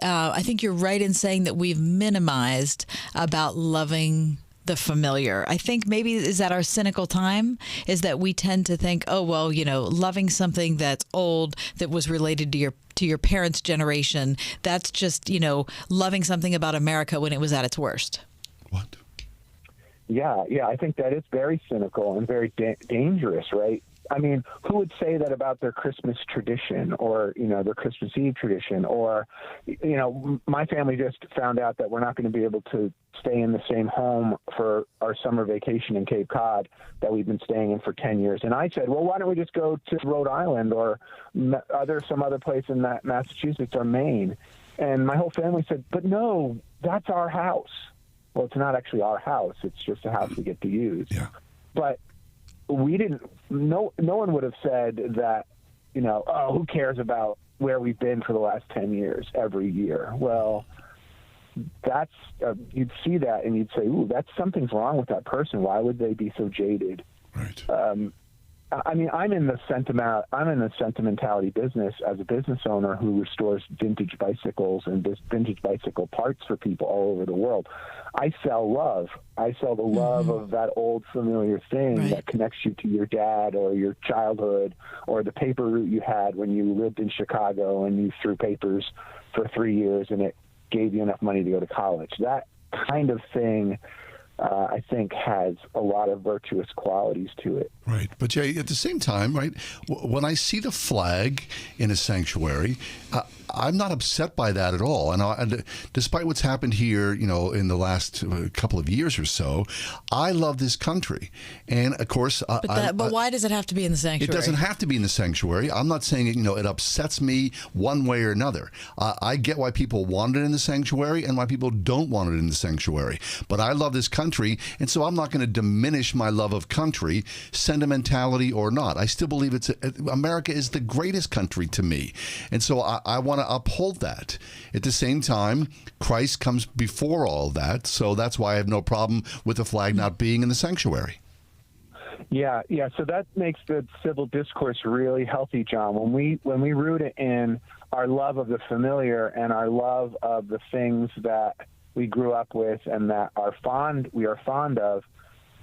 I think you're right in saying that we've minimized about loving the familiar. I think maybe is that our cynical time, is that we tend to think, oh, well, you know, loving something that's old, that was related to your parents' generation, that's just, you know, loving something about America when it was at its worst. What? Yeah, I think that is very cynical and very dangerous, right? I mean, who would say that about their Christmas tradition or, you know, their Christmas Eve tradition? Or, you know, my family just found out that we're not going to be able to stay in the same home for our summer vacation in Cape that we've been staying in for 10 years. And I said, well, why don't we just go to Rhode Island or some other place in Massachusetts or Maine? And my whole family said, but no, that's our house. Well, it's not actually our house. It's just a house we get to use. Yeah. But we didn't, no one would have said that, you know, oh, who cares about where we've been for the last 10 years every year? Well, that's, you'd see that and you'd say, ooh, something's wrong with that person. Why would they be so jaded? Right. I mean, I'm in the sentimentality business as a business owner who restores vintage bicycles and vintage bicycle parts for people all over the world. I sell love. I sell the love of that old familiar thing that connects you to your dad or your childhood or the paper route you had when you lived in Chicago and you threw papers for 3 years and it gave you enough money to go to college. That kind of thing, I think, has a lot of virtuous qualities to it. Right. But, Jay, at the same time, right, when I see the flag in a sanctuary, I'm not upset by that at all. And despite what's happened here, you know, in the last couple of years or so, I love this country. And, of course... But why does it have to be in the sanctuary? It doesn't have to be in the sanctuary. I'm not saying, you know, it upsets me one way or another. I get why people want it in the sanctuary and why people don't want it in the sanctuary. But I love this country, and so I'm not going to diminish my love of country, sentimentality or not. I still believe America is the greatest country to me. And so I want to uphold that. At the same time, Christ comes before all that, so that's why I have no problem with the flag not being in the sanctuary. Yeah. So that makes the civil discourse really healthy, John. When we root it in our love of the familiar and our love of the things that we grew up with and that we are fond of,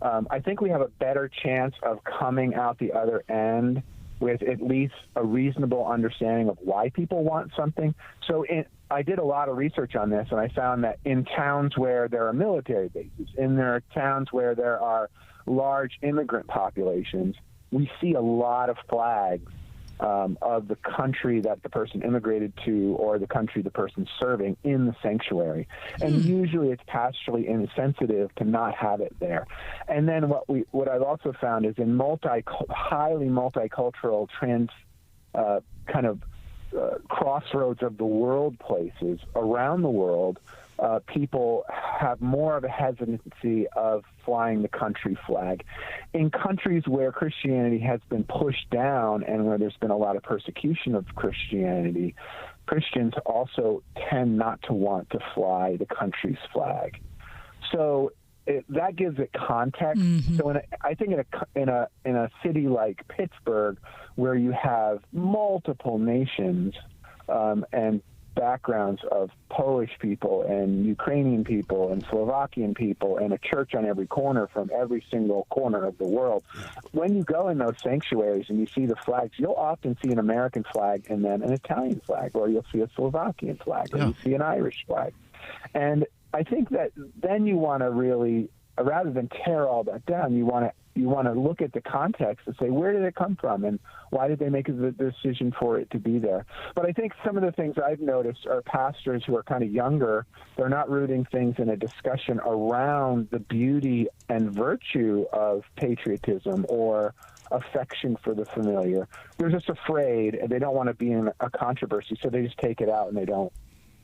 I think we have a better chance of coming out the other end with at least a reasonable understanding of why people want something. So I did a lot of research on this, and I found that in towns where there are military bases, in there are towns where there are large immigrant populations, we see a lot of flags of the country that the person immigrated to or the country the person's serving in the sanctuary. And usually it's pastorally insensitive to not have it there. And then what I've also found is in highly multicultural kind of crossroads of the world places around the world, people have more of a hesitancy of flying the country flag. In countries where Christianity has been pushed down and where there's been a lot of persecution of Christianity, Christians also tend not to want to fly the country's flag. So that gives it context. Mm-hmm. So I think in a city like Pittsburgh, where you have multiple nations and backgrounds of Polish people and Ukrainian people and Slovakian people and a church on every corner from every single corner of the world. When you go in those sanctuaries and you see the flags, you'll often see an American flag and then an Italian flag, or you'll see a Slovakian flag, or you see an Irish flag. And I think that then you want to really, rather than tear all that down, you want to look at the context and say, where did it come from and why did they make the decision for it to be there? But I think some of the things I've noticed are pastors who are kind of younger, they're not rooting things in a discussion around the beauty and virtue of patriotism or affection for the familiar. They're just afraid and they don't want to be in a controversy, so they just take it out and they don't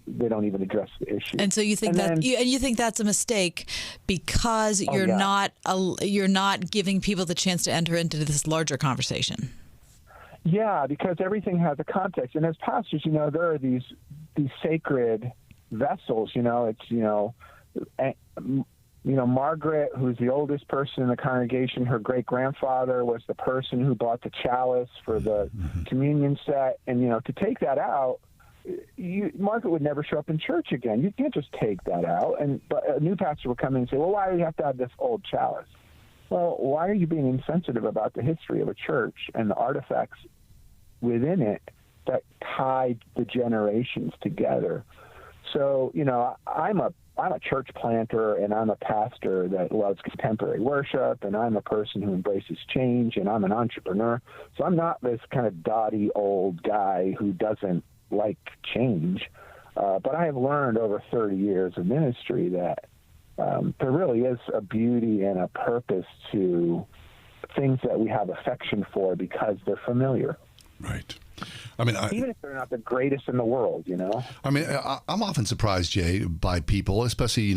even address the issue. And so you think you think that's a mistake because you're not giving people the chance to enter into this larger conversation. Yeah, because everything has a context, and as pastors, there are these sacred vessels. Margaret, who's the oldest person in the congregation, her great grandfather was the person who bought the chalice for the communion set, and to take that out. Margaret would never show up in church again. You can't just take that out. But a new pastor would come in and say, well, why do you have to have this old chalice? Well, why are you being insensitive about the history of a church and the artifacts within it that tied the generations together? So, I'm a church planter and I'm a pastor that loves contemporary worship, and I'm a person who embraces change, and I'm an entrepreneur. So I'm not this kind of dotty old guy who doesn't like change, but I have learned over 30 years of ministry that there really is a beauty and a purpose to things that we have affection for because they're familiar. Right. Even if they're not the greatest in the world, I'm often surprised, Jay, by people, especially,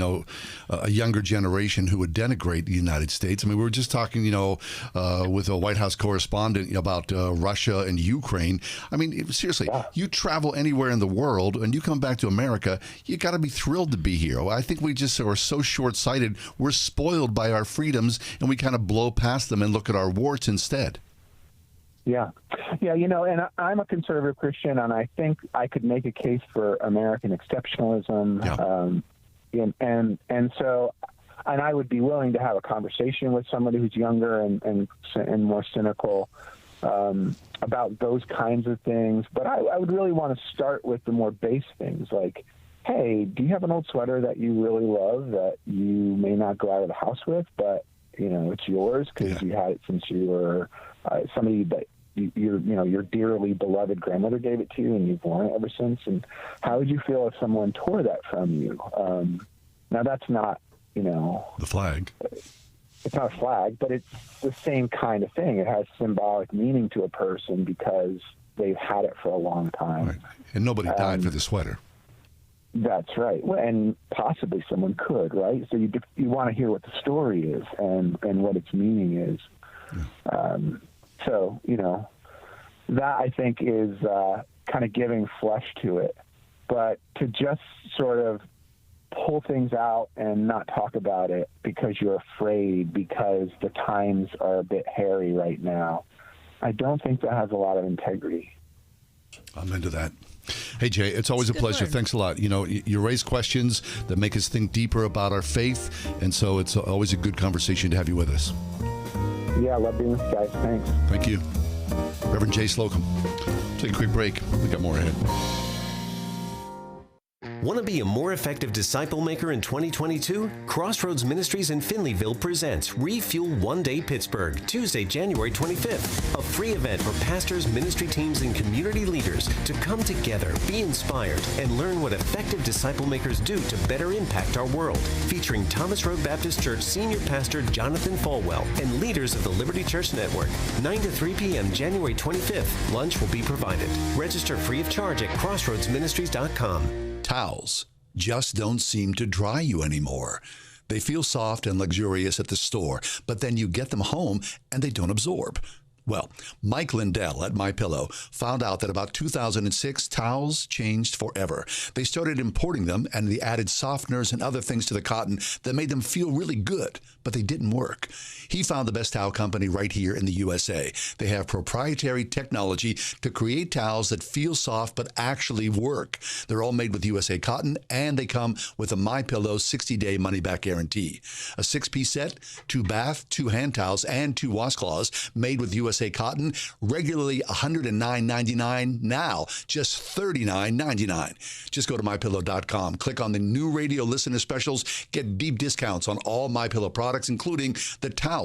a younger generation who would denigrate the United States. We were just talking, with a White House correspondent about Russia and Ukraine. Seriously, you travel anywhere in the world and you come back to America, you got to be thrilled to be here. I think we just are so short-sighted. We're spoiled by our freedoms and we kind of blow past them and look at our warts instead. Yeah, and I'm a conservative Christian, and I think I could make a case for American exceptionalism, and so I would be willing to have a conversation with somebody who's younger and more cynical about those kinds of things. But I would really want to start with the more base things, like, hey, do you have an old sweater that you really love that you may not go out of the house with, but it's yours because you had it since you were somebody that your dearly beloved grandmother gave it to you and you've worn it ever since? And how would you feel if someone tore that from you? Now that's not, the flag. It's not a flag, but it's the same kind of thing. It has symbolic meaning to a person because they've had it for a long time. Right. And nobody died for the sweater. That's right. Well, and possibly someone could, right? So you want to hear what the story is and what its meaning is. Yeah. So, that I think is kind of giving flesh to it. But to just sort of pull things out and not talk about it because you're afraid, because the times are a bit hairy right now, I don't think that has a lot of integrity. I'm into that. Hey, Jay, it's always a pleasure. Thanks a lot. You raise questions that make us think deeper about our faith, and so it's always a good conversation to have you with us. Yeah, I love being with you guys. Thanks. Thank you. Reverend Jay Slocum. Take a quick break. We got more ahead. Want to be a more effective disciple maker in 2022? Crossroads Ministries in Finleyville presents Refuel One Day Pittsburgh, Tuesday, January 25th. A free event for pastors, ministry teams, and community leaders to come together, be inspired, and learn what effective disciple makers do to better impact our world. Featuring Thomas Road Baptist Church Senior Pastor Jonathan Falwell and leaders of the Liberty Church Network. 9 to 3 p.m. January 25th. Lunch will be provided. Register free of charge at crossroadsministries.com. Towels just don't seem to dry you anymore. They feel soft and luxurious at the store, but then you get them home and they don't absorb. Well, Mike Lindell at MyPillow found out that about 2006, towels changed forever. They started importing them, and they added softeners and other things to the cotton that made them feel really good, but they didn't work. He found the best towel company right here in the USA. They have proprietary technology to create towels that feel soft but actually work. They're all made with USA cotton, and they come with a MyPillow 60-day money-back guarantee. A 6-piece set, 2 bath, 2 hand towels, and 2 washcloths made with USA cotton, regularly $109.99, now just $39.99. Just go to MyPillow.com, click on the new radio listener specials, get deep discounts on all MyPillow products, including the towels.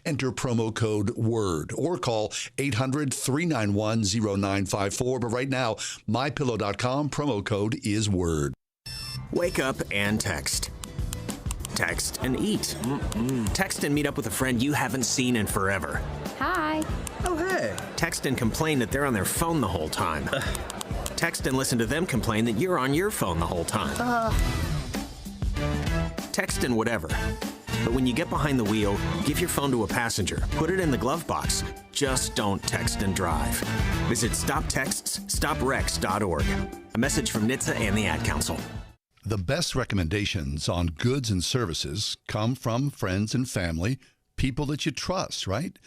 Enter promo code WORD or call 800-391-0954. But right now, MyPillow.com, promo code is WORD. Wake up and text. Text and eat. Text and meet up with a friend you haven't seen in forever. Hi. Oh, hey. Text and complain that they're on their phone the whole time. Text and listen to them complain that you're on your phone the whole time. Text and whatever. But when you get behind the wheel, give your phone to a passenger. Put it in the glove box. Just don't text and drive. Visit StopTextsStopWrecks.org. A message from NHTSA and the Ad Council. The best recommendations on goods and services come from friends and family, people that you trust, right?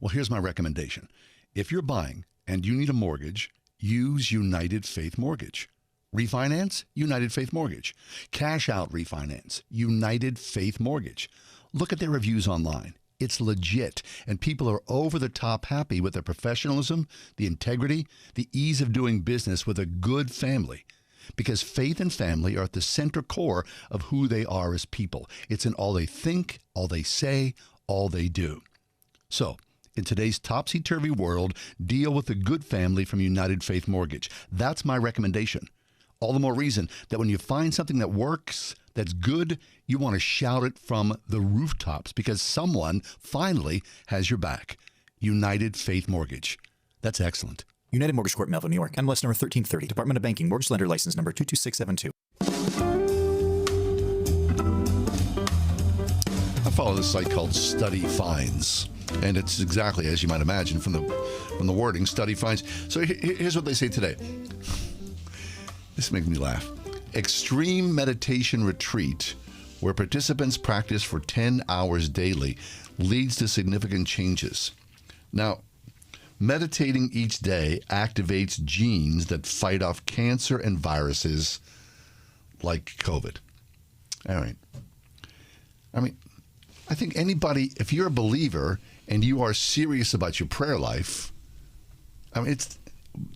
Well, here's my recommendation. If you're buying and you need a mortgage, use United Faith Mortgage. Refinance? United Faith Mortgage. Cash out refinance? United Faith Mortgage. Look at their reviews online. It's legit, and people are over the top happy with their professionalism, the integrity, the ease of doing business with a good family. Because faith and family are at the center core of who they are as people. It's in all they think, all they say, all they do. So, in today's topsy-turvy world, deal with a good family from United Faith Mortgage. That's my recommendation. All the more reason that when you find something that works, that's good, you want to shout it from the rooftops because someone finally has your back. United Faith Mortgage. That's excellent. United Mortgage Corp, Melville, New York. MLS number 1330. Department of Banking. Mortgage Lender License number 22672. I follow this site called Study Finds, and it's exactly as you might imagine from the wording, Study Finds. So here's what they say today. This makes me laugh. Extreme meditation retreat where participants practice for 10 hours daily leads to significant changes. Now, meditating each day activates genes that fight off cancer and viruses like COVID. All right. I mean, I think anybody, if you're a believer and you are serious about your prayer life, I mean, it's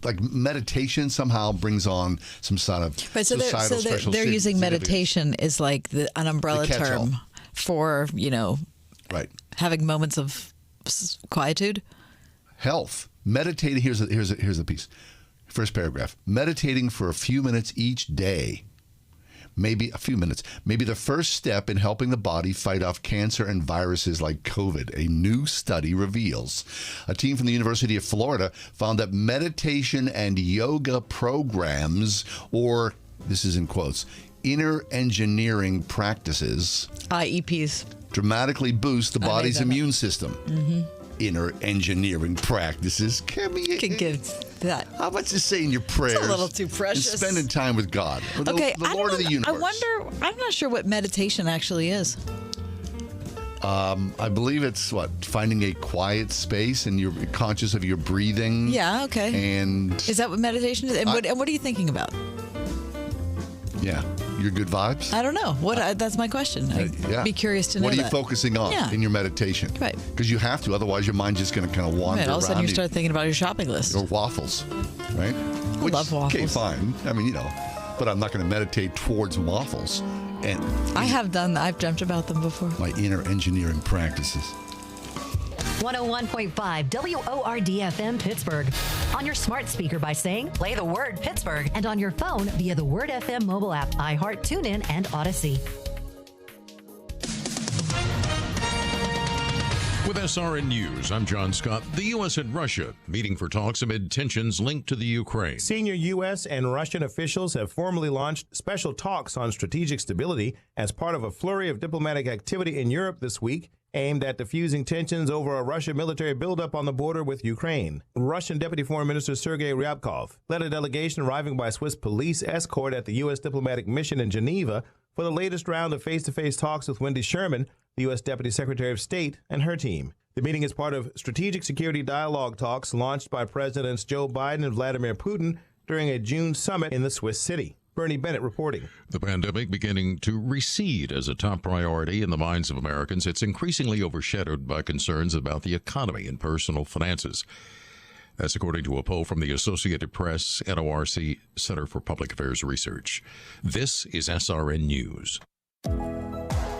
like meditation somehow brings on some sort of societal special they're using meditation is like an umbrella term for, right, having moments of quietude. Health. Meditating, here's the piece. First paragraph. Meditating for a few minutes each day. Maybe a few minutes. Maybe the first step in helping the body fight off cancer and viruses like COVID, a new study reveals. A team from the University of Florida found that meditation and yoga programs, or, this is in quotes, inner engineering practices, IEPs, dramatically boost the body's immune system. Mm-hmm. Inner engineering practices. Can give that. How about just saying your prayers? It's a little too precious. And spending time with God. Okay, the Lord of the universe. I wonder, I'm not sure what meditation actually is. I believe it's finding a quiet space and you're conscious of your breathing. Yeah, okay. And is that what meditation is? And what are you thinking about? Yeah, your good vibes? I don't know. That's my question. I'd be curious to know. What are you focusing on in your meditation? Right. Because you have to, otherwise your mind's just going to kind of wander around. All of a sudden you start thinking about your shopping list. Or waffles, right? I love waffles. Okay, fine. I mean, but I'm not going to meditate towards waffles. And I have done that. I've dreamt about them before. My inner engineering practices. 101.5 WORD-FM Pittsburgh. On your smart speaker by saying, play the word Pittsburgh. And on your phone via the Word FM mobile app, iHeart, TuneIn, and Odyssey. With SRN News, I'm John Scott. The U.S. and Russia meeting for talks amid tensions linked to the Ukraine. Senior U.S. and Russian officials have formally launched special talks on strategic stability as part of a flurry of diplomatic activity in Europe this week, aimed at diffusing tensions over a Russian military buildup on the border with Ukraine. Russian Deputy Foreign Minister Sergei Ryabkov led a delegation arriving by Swiss police escort at the U.S. diplomatic mission in Geneva for the latest round of face-to-face talks with Wendy Sherman, the U.S. Deputy Secretary of State, and her team. The meeting is part of strategic security dialogue talks launched by Presidents Joe Biden and Vladimir Putin during a June summit in the Swiss city. Bernie Bennett reporting. The pandemic beginning to recede as a top priority in the minds of Americans. It's increasingly overshadowed by concerns about the economy and personal finances. That's according to a poll from the Associated Press NORC Center for Public Affairs Research. This is SRN News.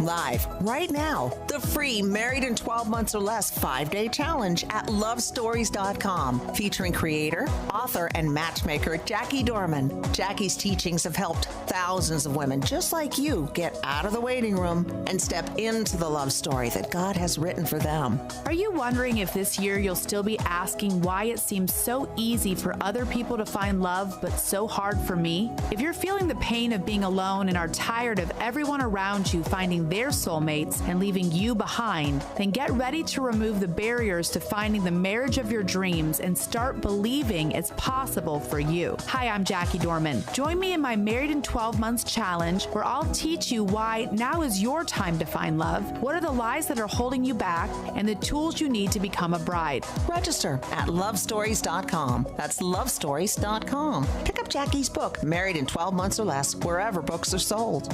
Live right now, the free Married in 12 Months or Less 5-day challenge at lovestories.com, featuring creator, author, and matchmaker Jackie Dorman. Jackie's teachings have helped thousands of women just like you get out of the waiting room and step into the love story that God has written for them. Are you wondering if this year you'll still be asking why it seems so easy for other people to find love but so hard for me? If you're feeling the pain of being alone and are tired of everyone around you finding their soulmates and leaving you behind, then get ready to remove the barriers to finding the marriage of your dreams and start believing it's possible for you. Hi, I'm Jackie Dorman. Join me in my Married in 12 Months challenge, where I'll teach you why now is your time to find love, what are the lies that are holding you back, and the tools you need to become a bride. Register at lovestories.com. That's lovestories.com. Pick up Jackie's book, Married in 12 Months or Less, wherever books are sold.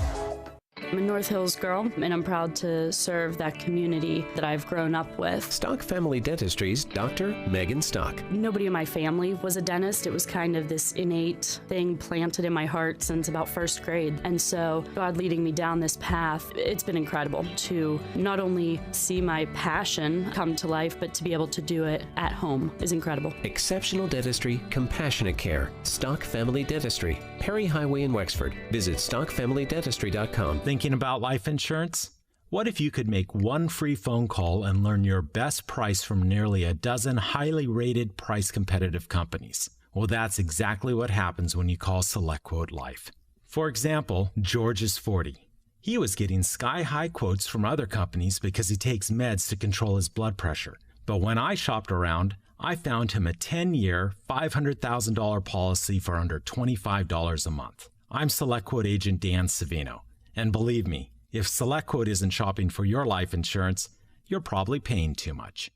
I'm a North Hills girl, and I'm proud to serve that community that I've grown up with. Stock Family Dentistry's Dr. Megan Stock. Nobody in my family was a dentist. It was kind of this innate thing planted in my heart since about first grade. And so God leading me down this path, it's been incredible to not only see my passion come to life, but to be able to do it at home is incredible. Exceptional dentistry, compassionate care. Stock Family Dentistry, Perry Highway in Wexford. Visit stockfamilydentistry.com. Thinking about life insurance? What if you could make one free phone call and learn your best price from nearly a dozen highly rated, price competitive companies? Well, that's exactly what happens when you call SelectQuote Life. For example, George is 40. He was getting sky-high quotes from other companies because he takes meds to control his blood pressure. But when I shopped around, I found him a 10-year, $500,000 policy for under $25 a month. I'm SelectQuote agent Dan Savino. And believe me, if SelectQuote isn't shopping for your life insurance, you're probably paying too much.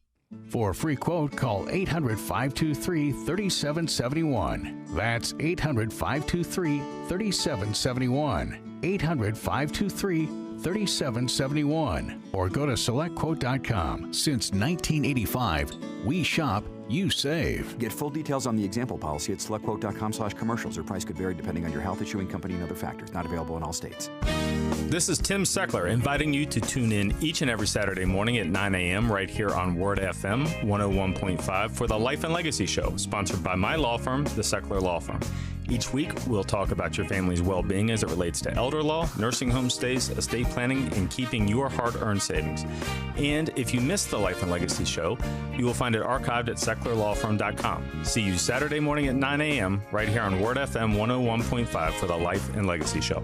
For a free quote, call 800-523-3771. That's 800-523-3771. 800-523-3771. Or go to SelectQuote.com. Since 1985, we shop, you save. Get full details on the example policy at SelectQuote.com/commercials. Or price could vary depending on your health, issuing company, and other factors. Not available in all states. This is Tim Seckler inviting you to tune in each and every Saturday morning at 9 a.m. right here on Word FM 101.5 for the Life and Legacy Show, sponsored by my law firm, the Seckler Law Firm. Each week, we'll talk about your family's well-being as it relates to elder law, nursing home stays, estate planning, and keeping your hard-earned savings. And if you missed the Life and Legacy Show, you will find it archived at SecklerLawFirm.com. See you Saturday morning at 9 a.m. right here on Word FM 101.5 for the Life and Legacy Show.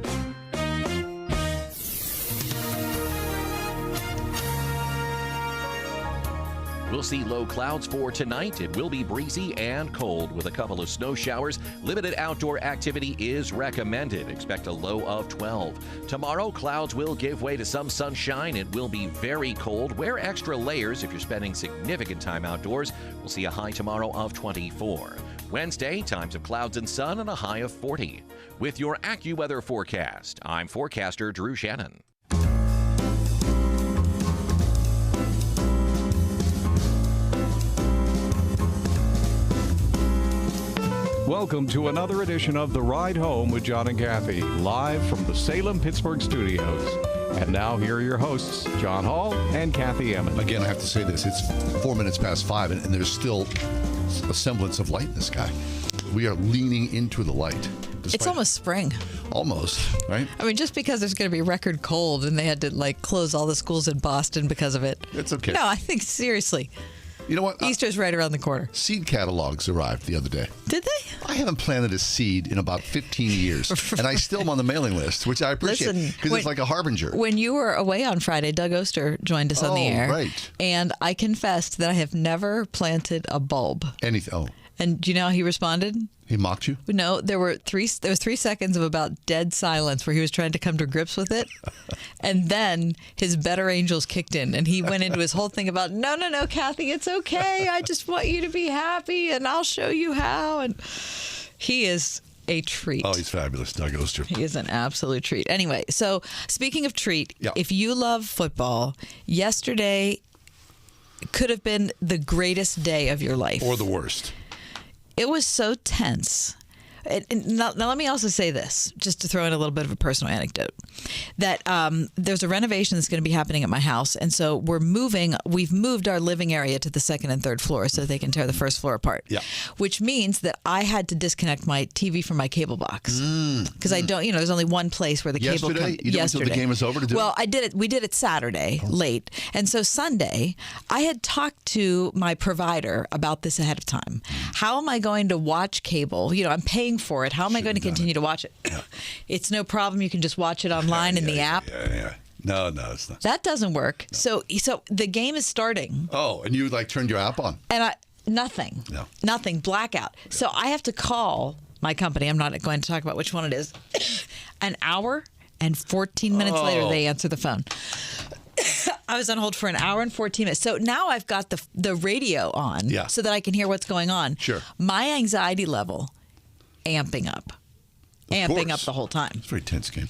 We'll see low clouds for tonight. It will be breezy and cold with a couple of snow showers. Limited outdoor activity is recommended. Expect a low of 12. Tomorrow, clouds will give way to some sunshine. It will be very cold. Wear extra layers if you're spending significant time outdoors. We'll see a high tomorrow of 24. Wednesday, times of clouds and sun and a high of 40. With your AccuWeather forecast, I'm forecaster Drew Shannon. Welcome to another edition of The Ride Home with John and Kathy, live from the Salem-Pittsburgh studios. And now here are your hosts, John Hall and Kathy Emmons. Again, I have to say this. It's 4 minutes past 5, and there's still a semblance of light in the sky. We are leaning into the light. It's almost spring. Almost, right? I mean, just because there's going to be record cold and they had to, close all the schools in Boston because of it. It's okay. No, I think, seriously. You know what? Easter's right around the corner. Seed catalogs arrived the other day. Did they? I haven't planted a seed in about 15 years, and I still am on the mailing list, which I appreciate because it's like a harbinger. When you were away on Friday, Doug Oster joined us on the air. Right. And I confessed that I have never planted a bulb. Anything. Oh. And do you know how he responded? He mocked you? No, there was 3 seconds of about dead silence where he was trying to come to grips with it. And then his better angels kicked in and he went into his whole thing about, no, Kathy, it's okay. I just want you to be happy and I'll show you how. And he is a treat. Oh, he's fabulous, Doug Oster. He is an absolute treat. Anyway, so speaking of treat, if you love football, yesterday could have been the greatest day of your life. Or the worst. It was so tense. Now, let me also say this, just to throw in a little bit of a personal anecdote, that there's a renovation that's going to be happening at my house. And so we've moved our living area to the second and third floor so that they can tear the first floor apart. Yeah. Which means that I had to disconnect my TV from my cable box. Because I don't, there's only one place where the cable comes. You did it until the game is over to do it? Well, I did it. We did it Saturday late. And so Sunday, I had talked to my provider about this ahead of time. How am I going to watch cable? I'm paying for it. How am I going to continue to watch it? Yeah. It's no problem. You can just watch it online in the app. Yeah. No, it's not. That doesn't work. No. So the game is starting. Oh, and you turned your app on? And nothing. No. Nothing. Blackout. Yeah. So I have to call my company. I'm not going to talk about which one it is. An hour and 14 minutes later, they answer the phone. I was on hold for an hour and 14 minutes. So now I've got the radio on so that I can hear what's going on. Sure. My anxiety level amping up the whole time. It's a very tense game.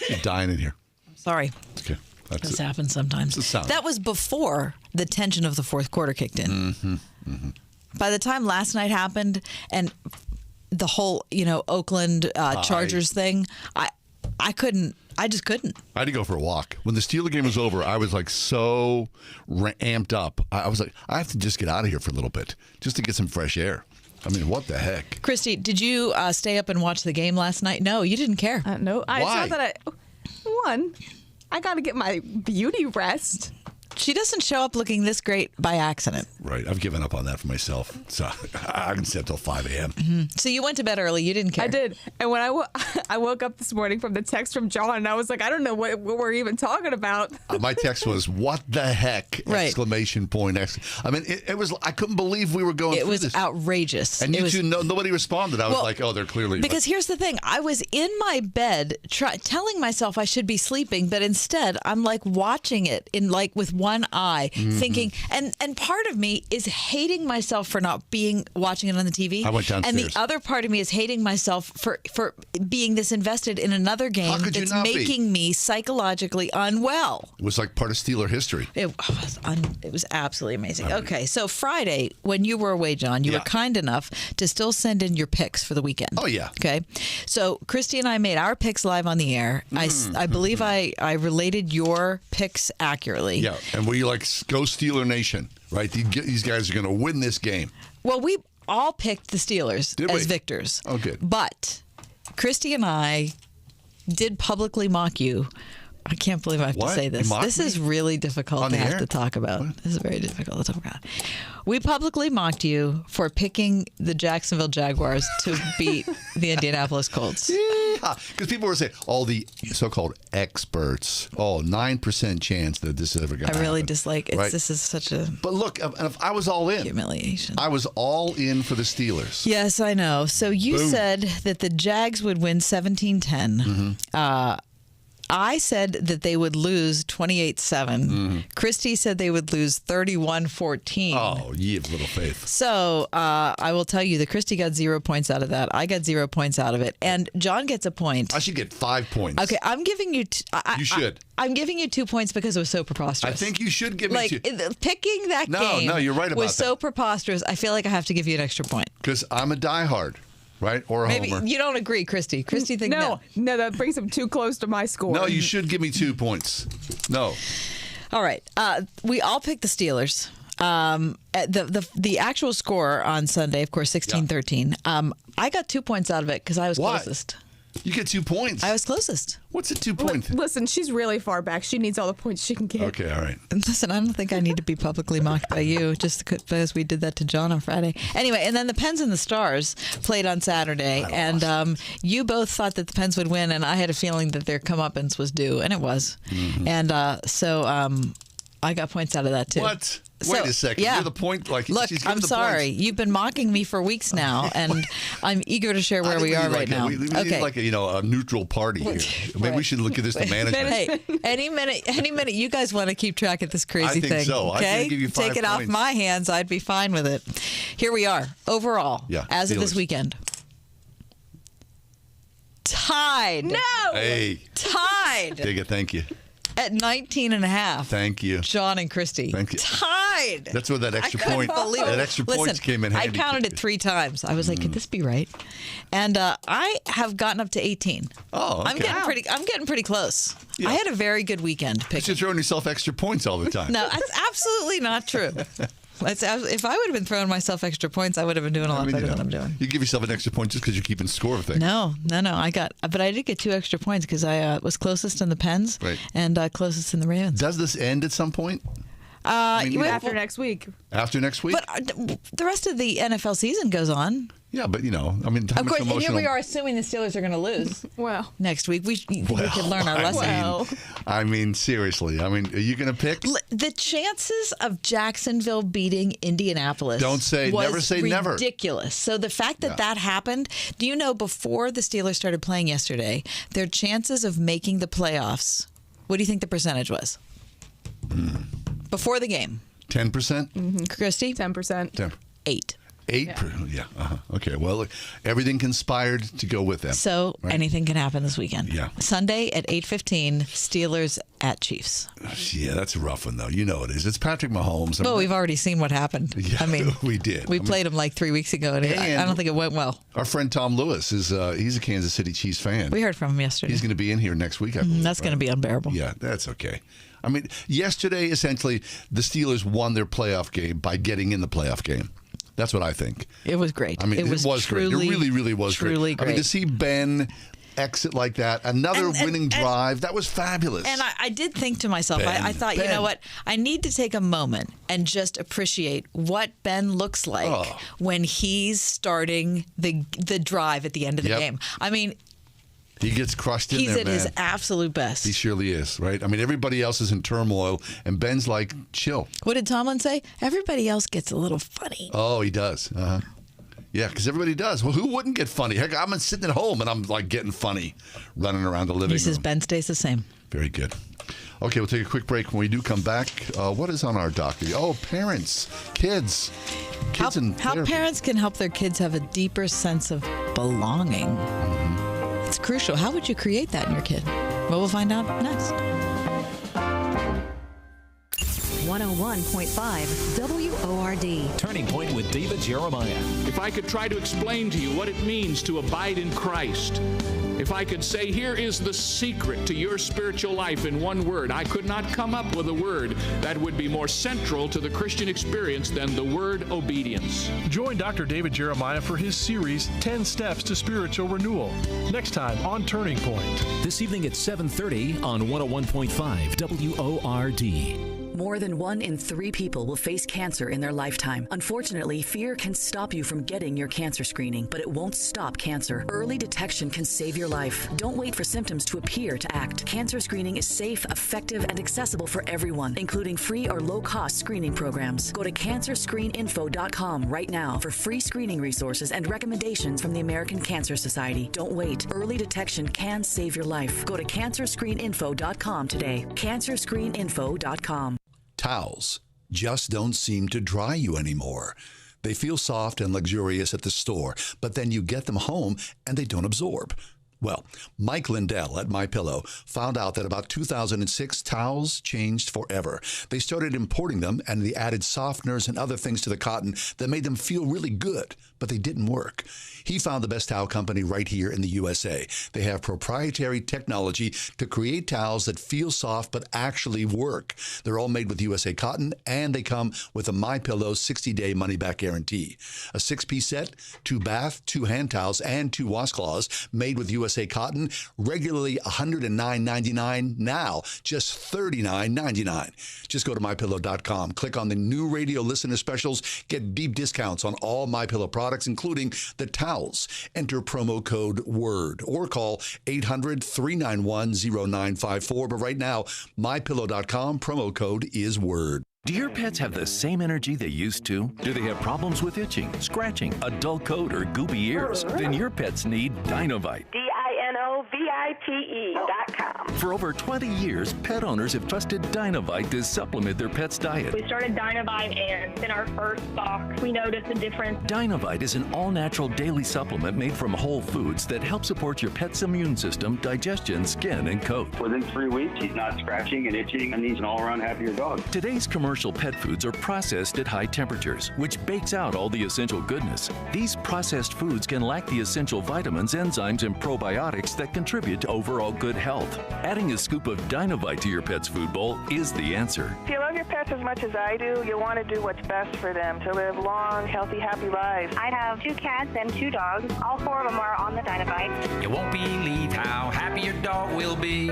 You're dying in here. Sorry. Okay. This happens sometimes. That was before the tension of the fourth quarter kicked in. Mm-hmm. Mm-hmm. By the time last night happened and the whole, Oakland Chargers thing, I couldn't. I just couldn't. I had to go for a walk. When the Steeler game was over, I was so amped up. I was like, I have to just get out of here for a little bit just to get some fresh air. I mean, what the heck? Christy, did you stay up and watch the game last night? No, you didn't care. No, Why? I saw that. I got to get my beauty rest. She doesn't show up looking this great by accident. Right. I've given up on that for myself. So I can stay up till 5 a.m. Mm-hmm. So you went to bed early. You didn't care. I did. And when I woke up this morning from the text from John, and I was like, I don't know what we're even talking about. My text was, what the heck? Right. Exclamation point. I mean, it was, I couldn't believe we were going through this. It was outrageous. And nobody responded. I was like, oh, they're clearly. Because here's the thing. I was in my bed telling myself I should be sleeping, but instead I'm watching it with one eye. Thinking, and part of me is hating myself for not watching it on the TV. I went downstairs. And the other part of me is hating myself for being this invested in another game that's making me psychologically unwell. It was like part of Steeler history. It was absolutely amazing. Okay, so Friday, when you were away, John, you were kind enough to still send in your picks for the weekend. Oh, yeah. Okay, so Christy and I made our picks live on the air. I believe I related your picks accurately. Yeah, and we go Steeler Nation, right? These guys are going to win this game. Well, we all picked the Steelers as victors. Oh, good. But Christy and I did publicly mock you. I can't believe I have to say this. This is really difficult to have to talk about. What? This is very difficult to talk about. We publicly mocked you for picking the Jacksonville Jaguars to beat the Indianapolis Colts. Yeah, because people were saying, all the so-called experts, 9% chance that this is ever going to happen. I really dislike it. Right? This is such a... But look, if I was all in. Humiliation. I was all in for the Steelers. Yes, I know. So you said that the Jags would win 17-10. I said that they would lose 28-7. Christy said they would lose 31-14. Oh, you have little faith. So I will tell you that Christy got 0 points out of that. I got 0 points out of it. And John gets a point. I should get 5 points. Okay, I'm giving you... You should. I'm giving you 2 points because it was so preposterous. I think you should give me 2. Picking that game No, you're right about was so that. preposterous, I feel like I have to give you an extra point. Because I'm a diehard, right? Or a Maybe homer. you don't agree, Christy. Christy thinks no, that brings him too close to my score. No, you should give me 2 points. No. All right. We all picked the Steelers. The actual score on Sunday, of course, 16-13. I got 2 points out of it because I was closest. You get 2 points. I was closest. What's a 2 point? Listen, she's really far back. She needs all the points she can get. Okay, all right. Listen, I don't think I need to be publicly mocked by you just because we did that to John on Friday. Anyway, and then the Pens and the Stars played on Saturday, and you both thought that the Pens would win, and I had a feeling that their comeuppance was due, and it was. And so I got points out of that too. What? Wait a second. Yeah. You're the point. Like, look, she's giving I'm the sorry. points. You've been mocking me for weeks now, and I'm eager to share where we are right now. We need like a neutral party here. Maybe we should look at this to management. Hey, any minute you guys want to keep track of this crazy I think thing. so. I Okay, can give you 5 take it off points. my hands. I'd be fine with it. Here we are. Overall, as of this Steelers. weekend, tied. No. Hey. Tied. Dig it. Thank you. At 19.5. Thank you. John and Christy. Thank you. Tied. That's where that extra point. Believe it. That extra points Listen, came in handy. I counted it 3 times. I was like, could this be right? And I have gotten up to 18. Oh, okay. I'm getting pretty close. I had a very good weekend picking. You're throwing yourself extra points all the time. No, that's absolutely not true. If I would have been throwing myself extra points, I would have been doing a lot better than I'm doing. You give yourself an extra point just because you're keeping score of things. No. But I did get 2 extra points because I was closest in the Pens and closest in the Ravens. Does this end at some point? After next week. After next week? But the rest of the NFL season goes on. Yeah, but Of course, and here we are assuming the Steelers are going to lose. Well, next week we can learn our lesson. I mean, seriously. Are you going to pick? The chances of Jacksonville beating Indianapolis Don't say never. Say never. Ridiculous. So the fact that that happened, do you know before the Steelers started playing yesterday, their chances of making the playoffs, what do you think the percentage was? Before the game. 10%? Christy? 10%. 8. 8? Yeah. Okay. Well, look, everything conspired to go with them. So anything can happen this weekend. Yeah. Sunday at 8:15, Steelers at Chiefs. Yeah, that's a rough one, though. You know it is. It's Patrick Mahomes. Well, we've already seen what happened. Yeah, I mean, we did. We played him like 3 weeks ago, and I don't think it went well. Our friend Tom Lewis he's a Kansas City Chiefs fan. We heard from him yesterday. He's going to be in here next week, I believe. That's going to be unbearable. Yeah, that's okay. I mean, yesterday, essentially, the Steelers won their playoff game by getting in the playoff game. That's what I think. It was great. I mean, it was great. It really, really was truly great. I mean, to see Ben exit like that, another winning drive, that was fabulous. And I did think to myself, I thought, you know what? I need to take a moment and just appreciate what Ben looks like when he's starting the drive at the end of the game. I mean, he gets crushed in there, man. He's at his absolute best. He surely is, right? I mean, everybody else is in turmoil, and Ben's like, chill. What did Tomlin say? Everybody else gets a little funny. Oh, he does. Yeah, because everybody does. Well, who wouldn't get funny? Heck, I'm sitting at home, and I'm like getting funny, running around the living room. He says Ben stays the same. Very good. Okay, we'll take a quick break. When we do come back, what is on our docket? Oh, parents, kids How parents can help their kids have a deeper sense of belonging. It's crucial. How would you create that in your kid? Well, we'll find out next. 101.5 WORD. Turning Point with David Jeremiah. If I could try to explain to you what it means to abide in Christ, if I could say, here is the secret to your spiritual life in one word, I could not come up with a word that would be more central to the Christian experience than the word obedience. Join Dr. David Jeremiah for his series, 10 Steps to Spiritual Renewal. Next time on Turning Point. This evening at 7:30 on 101.5 WORD. More than 1 in 3 people will face cancer in their lifetime. Unfortunately, fear can stop you from getting your cancer screening, but it won't stop cancer. Early detection can save your life. Don't wait for symptoms to appear to act. Cancer screening is safe, effective, and accessible for everyone, including free or low-cost screening programs. Go to cancerscreeninfo.com right now for free screening resources and recommendations from the American Cancer Society. Don't wait. Early detection can save your life. Go to cancerscreeninfo.com today. cancerscreeninfo.com. Towels just don't seem to dry you anymore. They feel soft and luxurious at the store, but then you get them home and they don't absorb. Well, Mike Lindell at MyPillow found out that about 2006, towels changed forever. They started importing them, and they added softeners and other things to the cotton that made them feel really good, but they didn't work. He found the best towel company right here in the USA. They have proprietary technology to create towels that feel soft but actually work. They're all made with USA cotton, and they come with a MyPillow 60-day money-back guarantee. A 6-piece set, 2 bath, 2 hand towels, and 2 washcloths made with USA cotton, regularly $109.99, now just $39.99. Just go to MyPillow.com, click on the new radio listener specials, get deep discounts on all MyPillow products, including the towels. Enter promo code WORD or call 800-391-0954. But right now, MyPillow.com, promo code is WORD. Do your pets have the same energy they used to? Do they have problems with itching, scratching, a dull coat, or goopy ears? Then your pets need Dinovite. DINOVITE.com. For over 20 years, pet owners have trusted Dinovite to supplement their pet's diet. We started Dinovite, and in our first box, we noticed a difference. Dinovite is an all-natural daily supplement made from whole foods that help support your pet's immune system, digestion, skin, and coat. Within 3 weeks, he's not scratching and itching, and he's an all-around happier dog. Today's commercial pet foods are processed at high temperatures, which bakes out all the essential goodness. These processed foods can lack the essential vitamins, enzymes, and probiotics that contribute to overall good health. Adding a scoop of Dinovite to your pet's food bowl is the answer. If you love your pets as much as I do, you'll want to do what's best for them to live long, healthy, happy lives. I have 2 cats and 2 dogs. All 4 of them are on the Dinovite. You won't believe how happy your dog will be.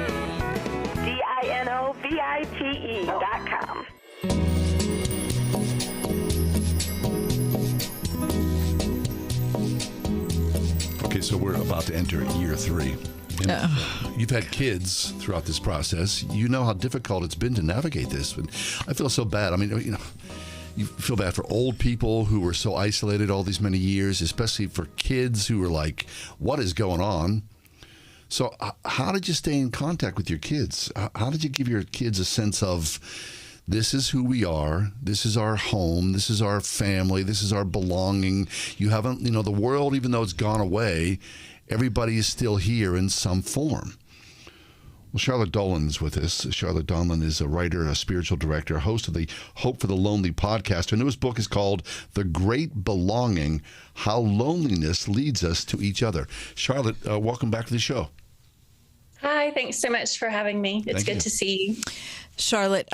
DINOVITE.com. Okay, so we're about to enter year 3. And you've had kids throughout this process. You know how difficult it's been to navigate this. But I feel so bad. I mean, you know, you feel bad for old people who were so isolated all these many years, especially for kids who were like, what is going on? So how did you stay in contact with your kids? How did you give your kids a sense of, this is who we are, this is our home, this is our family, this is our belonging. You haven't, you know, the world, even though it's gone away, everybody is still here in some form. Well, Charlotte Dolan's with us. Charlotte Dolan is a writer, a spiritual director, host of the Hope for the Lonely podcast. Her newest book is called The Great Belonging, How Loneliness Leads Us to Each Other. Charlotte, welcome back to the show. Hi, thanks so much for having me. It's good to see you. Charlotte,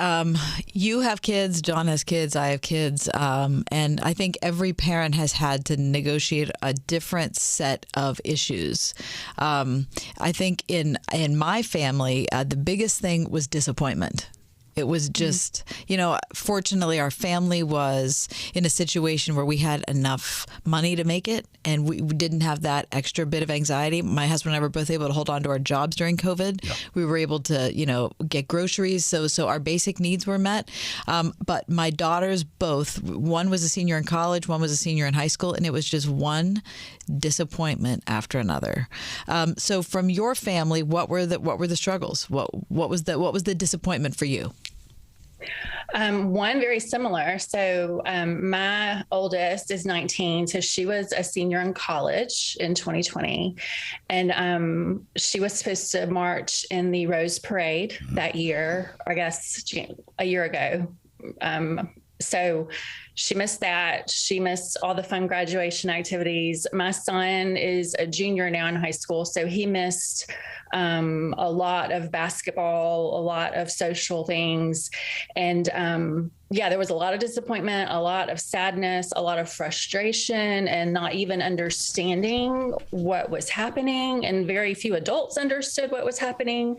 you have kids, John has kids, I have kids, and I think every parent has had to negotiate a different set of issues. I think in my family, the biggest thing was disappointment. It was just, you know, fortunately, our family was in a situation where we had enough money to make it, and we didn't have that extra bit of anxiety. My husband and I were both able to hold on to our jobs during COVID. Yeah. We were able to, you know, get groceries, so our basic needs were met. But my daughters both, one was a senior in college, one was a senior in high school, and it was just one disappointment after another. So from your family, what were the struggles? What was the disappointment for you? One very similar. So my oldest is 19, so she was a senior in college in 2020, and she was supposed to march in the Rose Parade that year, I guess a year ago. So she missed that. She missed all the fun graduation activities. My son is a junior now in high school, so he missed a lot of basketball, a lot of social things. And there was a lot of disappointment, a lot of sadness, a lot of frustration, and not even understanding what was happening. And very few adults understood what was happening.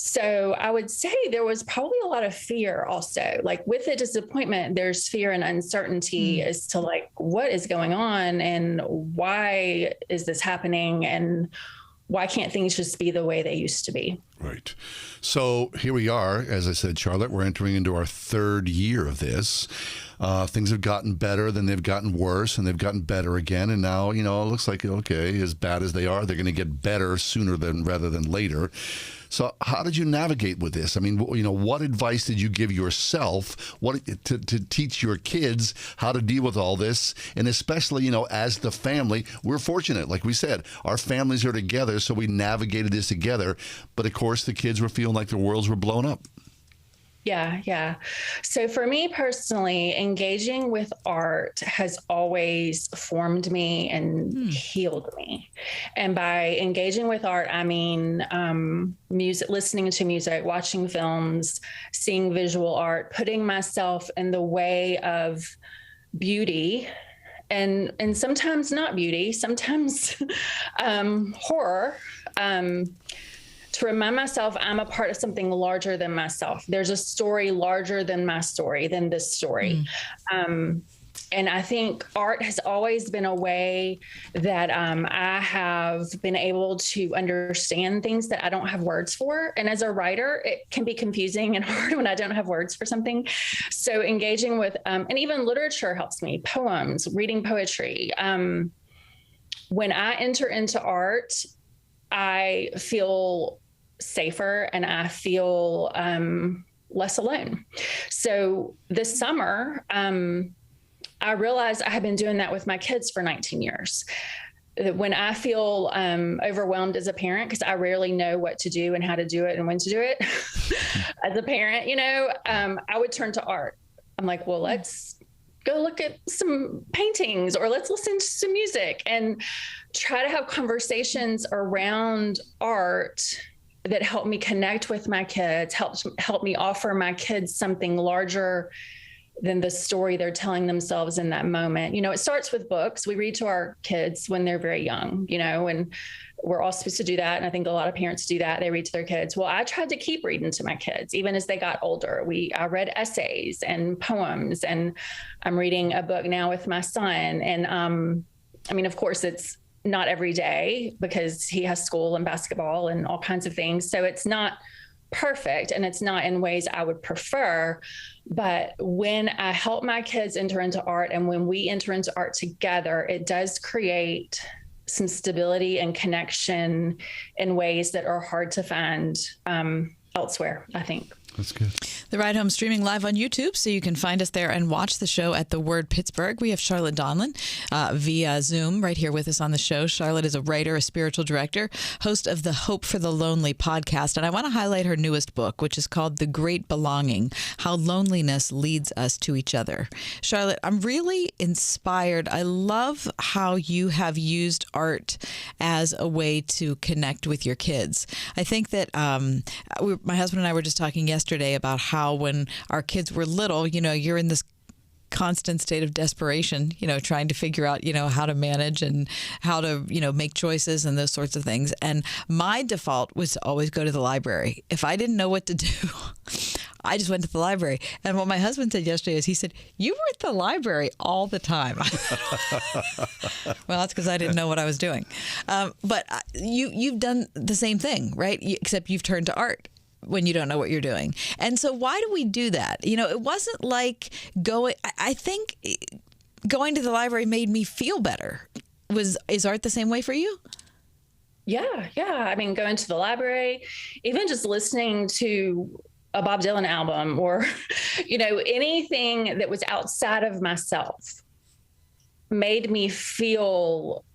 So I would say there was probably a lot of fear also. Like with the disappointment, there's fear and uncertainty as to like what is going on and why is this happening and why can't things just be the way they used to be? Right. So here we are. As I said, Charlotte, we're entering into our third year of this. Things have gotten better, then they've gotten worse, and they've gotten better again. And now, it looks like, okay, as bad as they are, they're going to get better sooner rather than later. So how did you navigate with this? I mean, what advice did you give yourself to teach your kids how to deal with all this? And especially, as the family, we're fortunate. Like we said, our families are together, so we navigated this together. But of course, the kids were feeling like their worlds were blown up. Yeah. So for me personally, engaging with art has always formed me and healed me. And by engaging with art, I mean music, listening to music, watching films, seeing visual art, putting myself in the way of beauty and sometimes not beauty, sometimes horror. To remind myself I'm a part of something larger than myself. There's a story larger than my story, than this story. And I think art has always been a way that I have been able to understand things that I don't have words for. And as a writer, it can be confusing and hard when I don't have words for something. So engaging with, and even literature helps me, poems, reading poetry. When I enter into art, I feel safer and I feel less alone. So this summer, I realized I had been doing that with my kids for 19 years. When I feel overwhelmed as a parent, because I rarely know what to do and how to do it and when to do it as a parent, I would turn to art. I'm like, well, let's go look at some paintings or let's listen to some music and try to have conversations around art that help me connect with my kids, help me offer my kids something larger than the story they're telling themselves in that moment. It starts with books. We read to our kids when they're very young, and we're all supposed to do that. And I think a lot of parents do that. They read to their kids. Well, I tried to keep reading to my kids, even as they got older. I read essays and poems, and I'm reading a book now with my son. And I mean, of course, it's not every day because he has school and basketball and all kinds of things. So it's not perfect and it's not in ways I would prefer. But when I help my kids enter into art and when we enter into art together, it does create some stability and connection in ways that are hard to find elsewhere, I think. That's good. The Ride Home streaming live on YouTube, so you can find us there and watch the show at The Word Pittsburgh. We have Charlotte Donlin via Zoom right here with us on the show. Charlotte is a writer, a spiritual director, host of the Hope for the Lonely podcast. And I want to highlight her newest book, which is called The Great Belonging, How Loneliness Leads Us to Each Other. Charlotte, I'm really inspired. I love how you have used art as a way to connect with your kids. I think that my husband and I were just talking yesterday about how when our kids were little, you're in this constant state of desperation, trying to figure out, how to manage and how to, make choices and those sorts of things. And my default was to always go to the library. If I didn't know what to do, I just went to the library. And what my husband said yesterday is he said, you were at the library all the time. Well, that's because I didn't know what I was doing. But you've done the same thing, right? Except you've turned to art when you don't know what you're doing. And so why do we do that? It wasn't like I think going to the library made me feel better. Is art the same way for you? Yeah. I mean, going to the library, even just listening to a Bob Dylan album or, anything that was outside of myself made me feel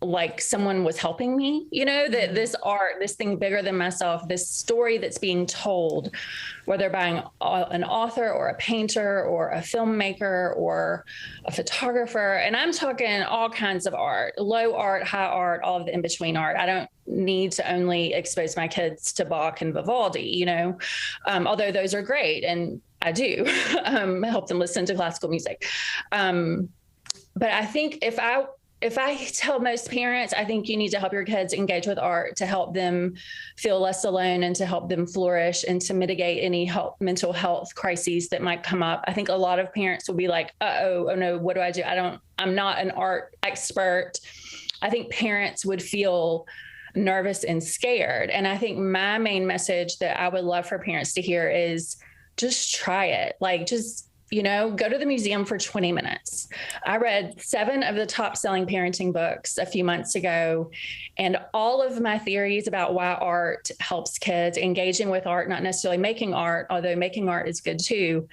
like someone was helping me, that this art, this thing bigger than myself, this story that's being told, whether by an author or a painter or a filmmaker or a photographer. And I'm talking all kinds of art, low art, high art, all of the in-between art. I don't need to only expose my kids to Bach and Vivaldi, although those are great. And I do help them listen to classical music. But I think if I if I tell most parents, I think you need to help your kids engage with art to help them feel less alone and to help them flourish and to mitigate any mental health crises that might come up. I think a lot of parents will be like, oh no, what do I do? I'm not an art expert. I think parents would feel nervous and scared. And I think my main message that I would love for parents to hear is just try it. Like, just, go to the museum for 20 minutes. I read 7 of the top selling parenting books a few months ago, and all of my theories about why art helps kids, engaging with art, not necessarily making art, although making art is good too.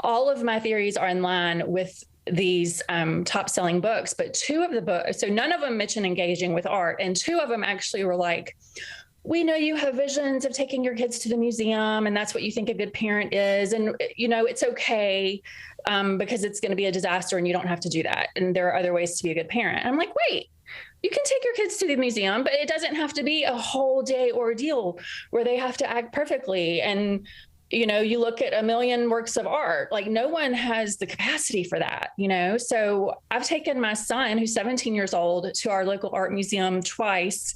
All of my theories are in line with these top selling books, but 2 of the books, so none of them mention engaging with art, and 2 of them actually were like, we know you have visions of taking your kids to the museum and that's what you think a good parent is. And, it's okay because it's going to be a disaster and you don't have to do that. And there are other ways to be a good parent. I'm like, wait, you can take your kids to the museum, but it doesn't have to be a whole day ordeal where they have to act perfectly. And, you look at 1 million works of art, like no one has the capacity for that, So I've taken my son, who's 17 years old, to our local art museum twice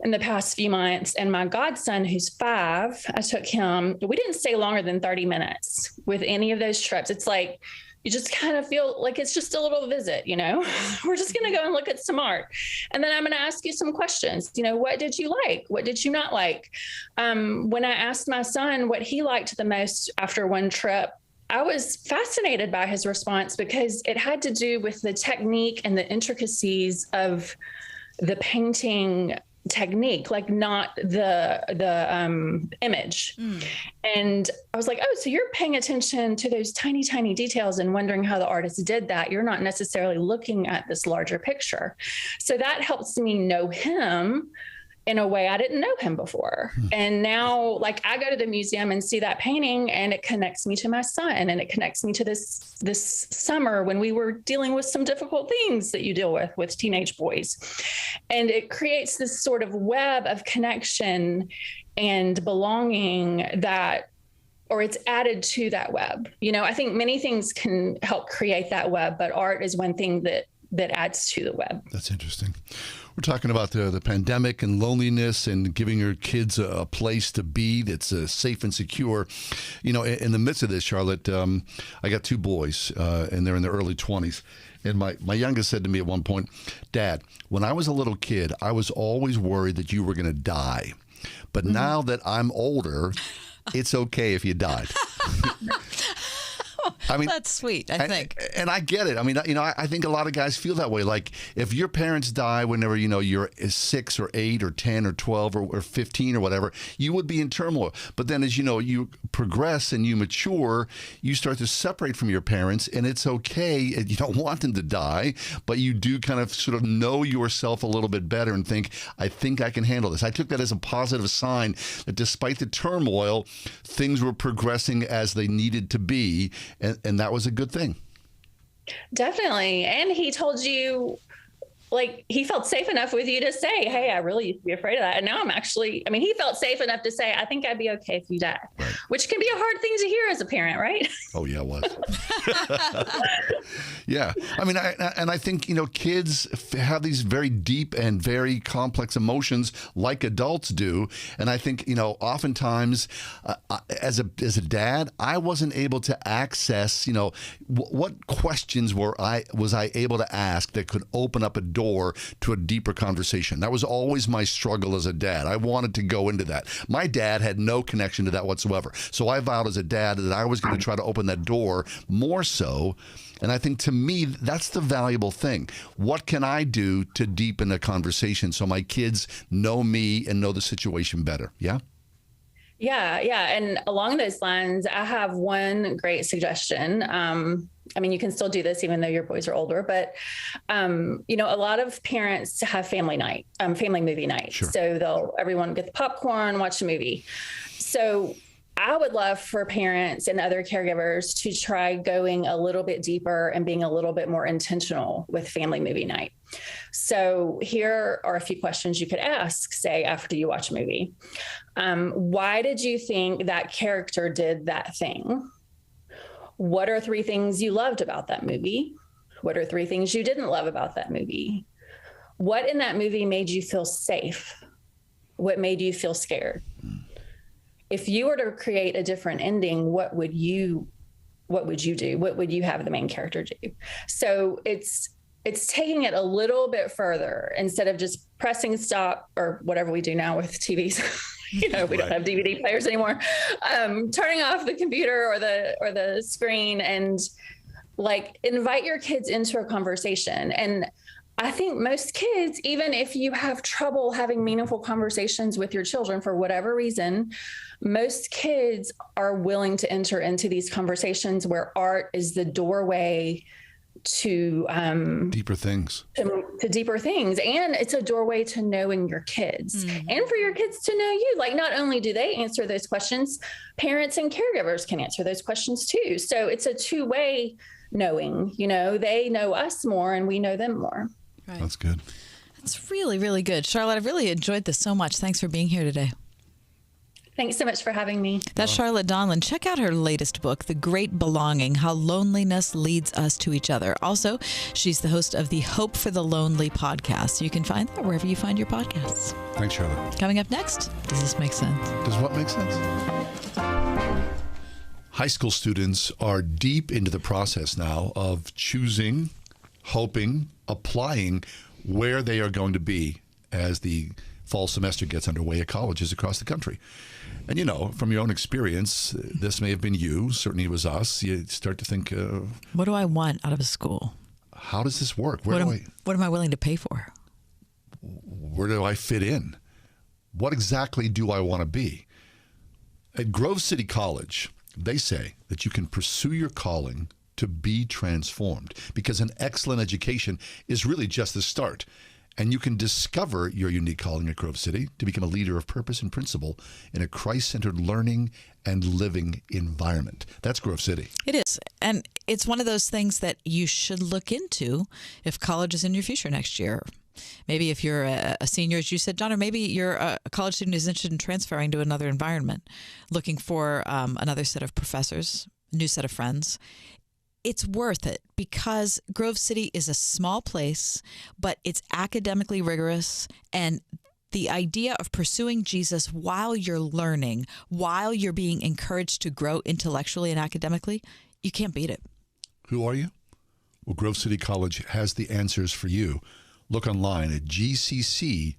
in the past few months. And my godson, who's 5, I took him, we didn't stay longer than 30 minutes with any of those trips. It's like, you just kind of feel like it's just a little visit, we're just going to go and look at some art. And then I'm going to ask you some questions. What did you like? What did you not like? When I asked my son what he liked the most after one trip, I was fascinated by his response because it had to do with the technique and the intricacies of the painting technique, like not the image. And I was like, oh, so you're paying attention to those tiny, tiny details and wondering how the artist did that. You're not necessarily looking at this larger picture. So that helps me know him in a way I didn't know him before. And now, like, I go to the museum and see that painting and it connects me to my son, and it connects me to this summer when we were dealing with some difficult things that you deal with teenage boys. And it creates this sort of web of connection and belonging or it's added to that web. I think many things can help create that web, but art is one thing that adds to the web. That's interesting. We're talking about the pandemic and loneliness and giving your kids a place to be that's safe and secure. In the midst of this, Charlotte, I got 2 boys, and they're in their early 20s. And my youngest said to me at one point, Dad, when I was a little kid, I was always worried that you were going to die. But now that I'm older, it's okay if you died. I mean, that's sweet, I think. And I get it. I mean, I think a lot of guys feel that way. Like, if your parents die whenever, you're 6 or 8 or 10 or 12 or 15 or whatever, you would be in turmoil. But then as you progress and you mature, you start to separate from your parents, and it's okay. You don't want them to die, but you do kind of sort of know yourself a little bit better and think, I think I can handle this. I took that as a positive sign that despite the turmoil, things were progressing as they needed to be. And that was a good thing. Definitely. And he told you, like, he felt safe enough with you to say, hey, I really used to be afraid of that. And now he felt safe enough to say, I think I'd be okay if you died, right. Which can be a hard thing to hear as a parent, right? Oh, yeah, it was. Yeah. I mean, I think, kids have these very deep and very complex emotions like adults do. And I think, oftentimes as a dad, I wasn't able to access, what questions was I able to ask that could open up a door to a deeper conversation. That was always my struggle as a dad. I wanted to go into that. My dad had no connection to that whatsoever. So I vowed as a dad that I was going to try to open that door more so. And I think to me, that's the valuable thing. What can I do to deepen a conversation so my kids know me and know the situation better? Yeah? Yeah. And along those lines, I have one great suggestion. You can still do this even though your boys are older, but, a lot of parents have family movie night. Sure. So everyone get the popcorn, watch a movie. So I would love for parents and other caregivers to try going a little bit deeper and being a little bit more intentional with family movie night. So here are a few questions you could ask, say, after you watch a movie. Why did you think that character did that thing? What are 3 things you loved about that movie? What are 3 things you didn't love about that movie? What in that movie made you feel safe? What made you feel scared? If you were to create a different ending, what would you do? What would you have the main character do? So it's taking it a little bit further instead of just pressing stop or whatever we do now with TVs. We don't have DVD players anymore. Turning off the computer or the screen and like invite your kids into a conversation. And I think most kids, even if you have trouble having meaningful conversations with your children for whatever reason, most kids are willing to enter into these conversations where art is the doorway to deeper things. To deeper things. And it's a doorway to knowing your kids and for your kids to know you. Like, not only do they answer those questions, parents and caregivers can answer those questions too. So it's a two-way knowing, they know us more and we know them more. Right. That's good. That's really, really good. Charlotte, I've really enjoyed this so much. Thanks for being here today. Thanks so much for having me. That's Charlotte Donlin. Check out her latest book, The Great Belonging, How Loneliness Leads Us to Each Other. Also, she's the host of the Hope for the Lonely podcast. You can find that wherever you find your podcasts. Thanks, Charlotte. Coming up next, does this make sense? Does what make sense? High school students are deep into the process now of choosing, hoping, applying where they are going to be as the fall semester gets underway at colleges across the country. And from your own experience, this may have been you, certainly it was us. You start to think, what do I want out of a school? How does this work? What am I willing to pay for? Where do I fit in? What exactly do I want to be? At Grove City College, they say that you can pursue your calling to be transformed because an excellent education is really just the start. And you can discover your unique calling at Grove City to become a leader of purpose and principle in a Christ-centered learning and living environment. That's Grove City. It is. And it's one of those things that you should look into if college is in your future next year. Maybe if you're a senior, as you said, John, or maybe you're a college student who's interested in transferring to another environment, looking for another set of professors, a new set of friends. It's worth it because Grove City is a small place, but it's academically rigorous. And the idea of pursuing Jesus while you're learning, while you're being encouraged to grow intellectually and academically, you can't beat it. Who are you? Well, Grove City College has the answers for you. Look online at gcc.edu.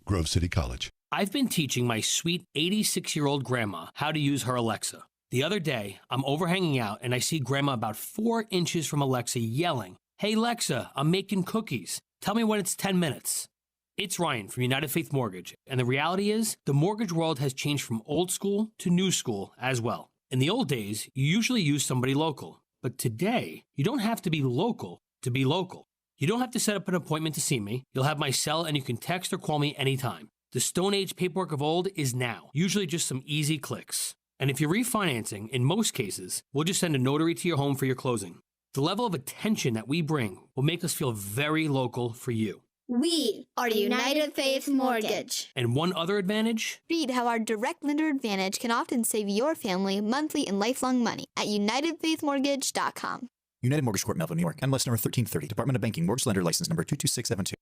Grove City College. I've been teaching my sweet 86-year-old grandma how to use her Alexa. The other day, I'm over hanging out and I see Grandma about 4 inches from Alexa yelling, "Hey, Alexa, I'm making cookies. Tell me when it's 10 minutes. It's Ryan from United Faith Mortgage, and the reality is the mortgage world has changed from old school to new school as well. In the old days, you usually use somebody local, but today, you don't have to be local to be local. You don't have to set up an appointment to see me. You'll have my cell and you can text or call me anytime. The Stone Age paperwork of old is now, usually just some easy clicks. And if you're refinancing, in most cases, we'll just send a notary to your home for your closing. The level of attention that we bring will make us feel very local for you. We are United Faith Mortgage. And one other advantage? Read how our direct lender advantage can often save your family monthly and lifelong money at UnitedFaithMortgage.com. United Mortgage Corp, Melville, New York. MLS number 1330. Department of Banking. Mortgage Lender License number 22672.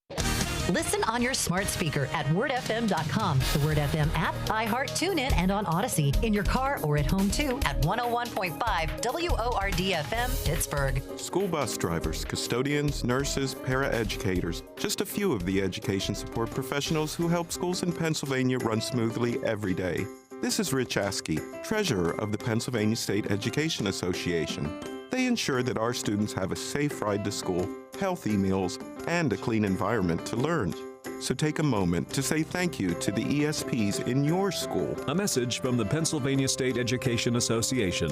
Listen on your smart speaker at wordfm.com, the Word FM app, iHeart, TuneIn, and on Odyssey. In your car or at home, too, at 101.5 WORD-FM, Pittsburgh. School bus drivers, custodians, nurses, paraeducators, just a few of the education support professionals who help schools in Pennsylvania run smoothly every day. This is Rich Askey, treasurer of the Pennsylvania State Education Association. They ensure that our students have a safe ride to school, healthy meals, and a clean environment to learn. So take a moment to say thank you to the ESPs in your school. A message from the Pennsylvania State Education Association.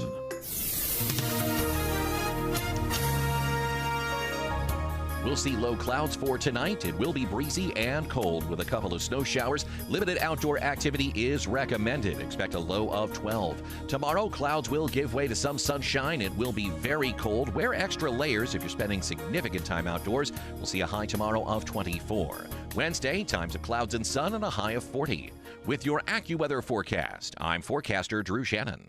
We'll see low clouds for tonight. It will be breezy and cold with a couple of snow showers. Limited outdoor activity is recommended. Expect a low of 12. Tomorrow, clouds will give way to some sunshine. It will be very cold. Wear extra layers if you're spending significant time outdoors. We'll see a high tomorrow of 24. Wednesday, times of clouds and sun and a high of 40. With your AccuWeather forecast, I'm forecaster Drew Shannon.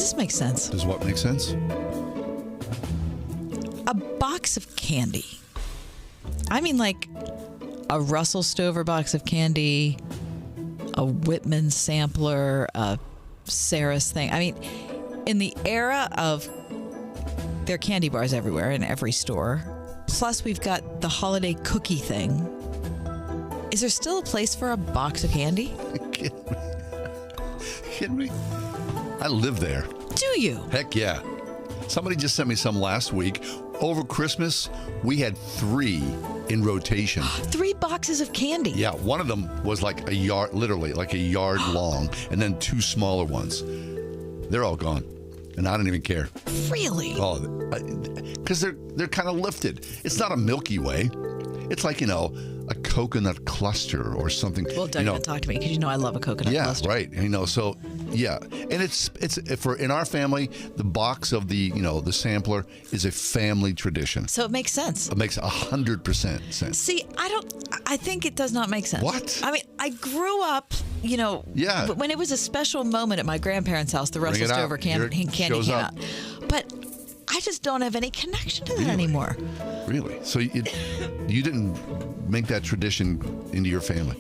this make sense? Does what make sense? A box of candy. I mean, like a Russell Stover box of candy, a Whitman sampler, a Sarah's thing. I mean, in the era of there are candy bars everywhere in every store, plus we've got the holiday cookie thing. Is there still a place for a box of candy? Kidding me? I live there. Do you? Heck yeah. Somebody just sent me some last week. Over Christmas, we had 3 in rotation. 3 boxes of candy. Yeah, one of them was like a yard, literally like a yard long, and then 2 smaller ones. They're all gone, and I didn't even care. Really? Oh, because they're kind of lifted. It's not a Milky Way. It's like, a coconut cluster or something. Well, don't talk to me because I love a coconut cluster. Yeah, right. So yeah, and it's for in our family, the box of the the sampler is a family tradition. So it makes sense. It makes 100% sense. See, I think it does not make sense. What? I mean, I grew up, Yeah. when it was a special moment at my grandparents' house, the Russell Stover candy came out. But I just don't have any connection to that anymore. Really? So you didn't make that tradition into your family?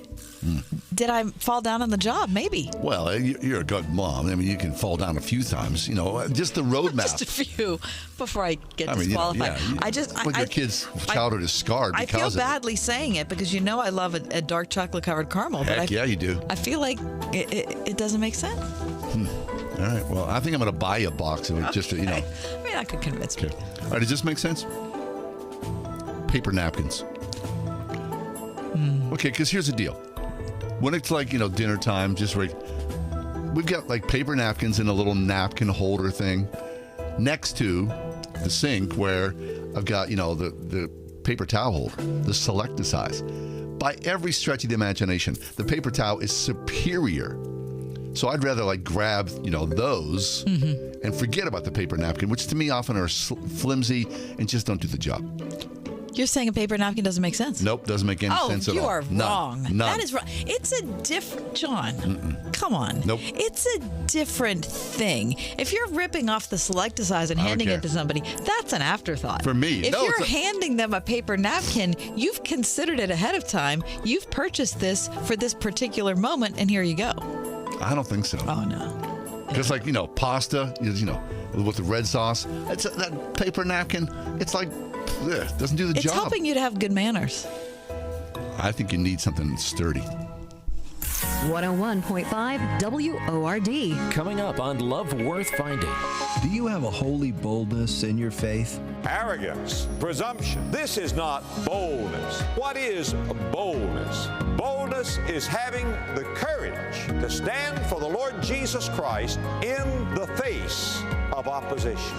Did I fall down on the job? Maybe. Well, you're a good mom. I mean, you can fall down a few times. Just the roadmap. Just a few before I get disqualified. Your kid's childhood is scarred because I feel badly saying it because I love a dark chocolate covered caramel. Heck, yeah, you do. I feel like it doesn't make sense. All right. Well, I think I'm going to buy you a box of it just to, I mean, that could convince me. All right. Does this make sense? Paper napkins. Okay, because here's the deal. When it's like, dinner time, we've got like paper napkins in a little napkin holder thing next to the sink where I've got, the paper towel holder, the Selecta size. By every stretch of the imagination, the paper towel is superior. So I'd rather grab, those and forget about the paper napkin, which to me often are flimsy and just don't do the job. You're saying a paper napkin doesn't make sense? Nope, doesn't make any sense at all. Oh, you are wrong. None. That is wrong. It's a different, John. Come on. Nope. It's a different thing. If you're ripping off the Selecta size and handing it to somebody, that's an afterthought. For me, if you're handing them a paper napkin, you've considered it ahead of time. You've purchased this for this particular moment, and here you go. I don't think so. Oh no. Just like pasta, with the red sauce. It's that paper napkin. It's like. Doesn't do the job. It's helping you to have good manners. I think you need something sturdy. 101.5 WORD. Coming up on Love Worth Finding. Do you have a holy boldness in your faith? Arrogance, presumption. This is not boldness. What is boldness? Boldness is having the courage to stand for the Lord Jesus Christ in the face of opposition.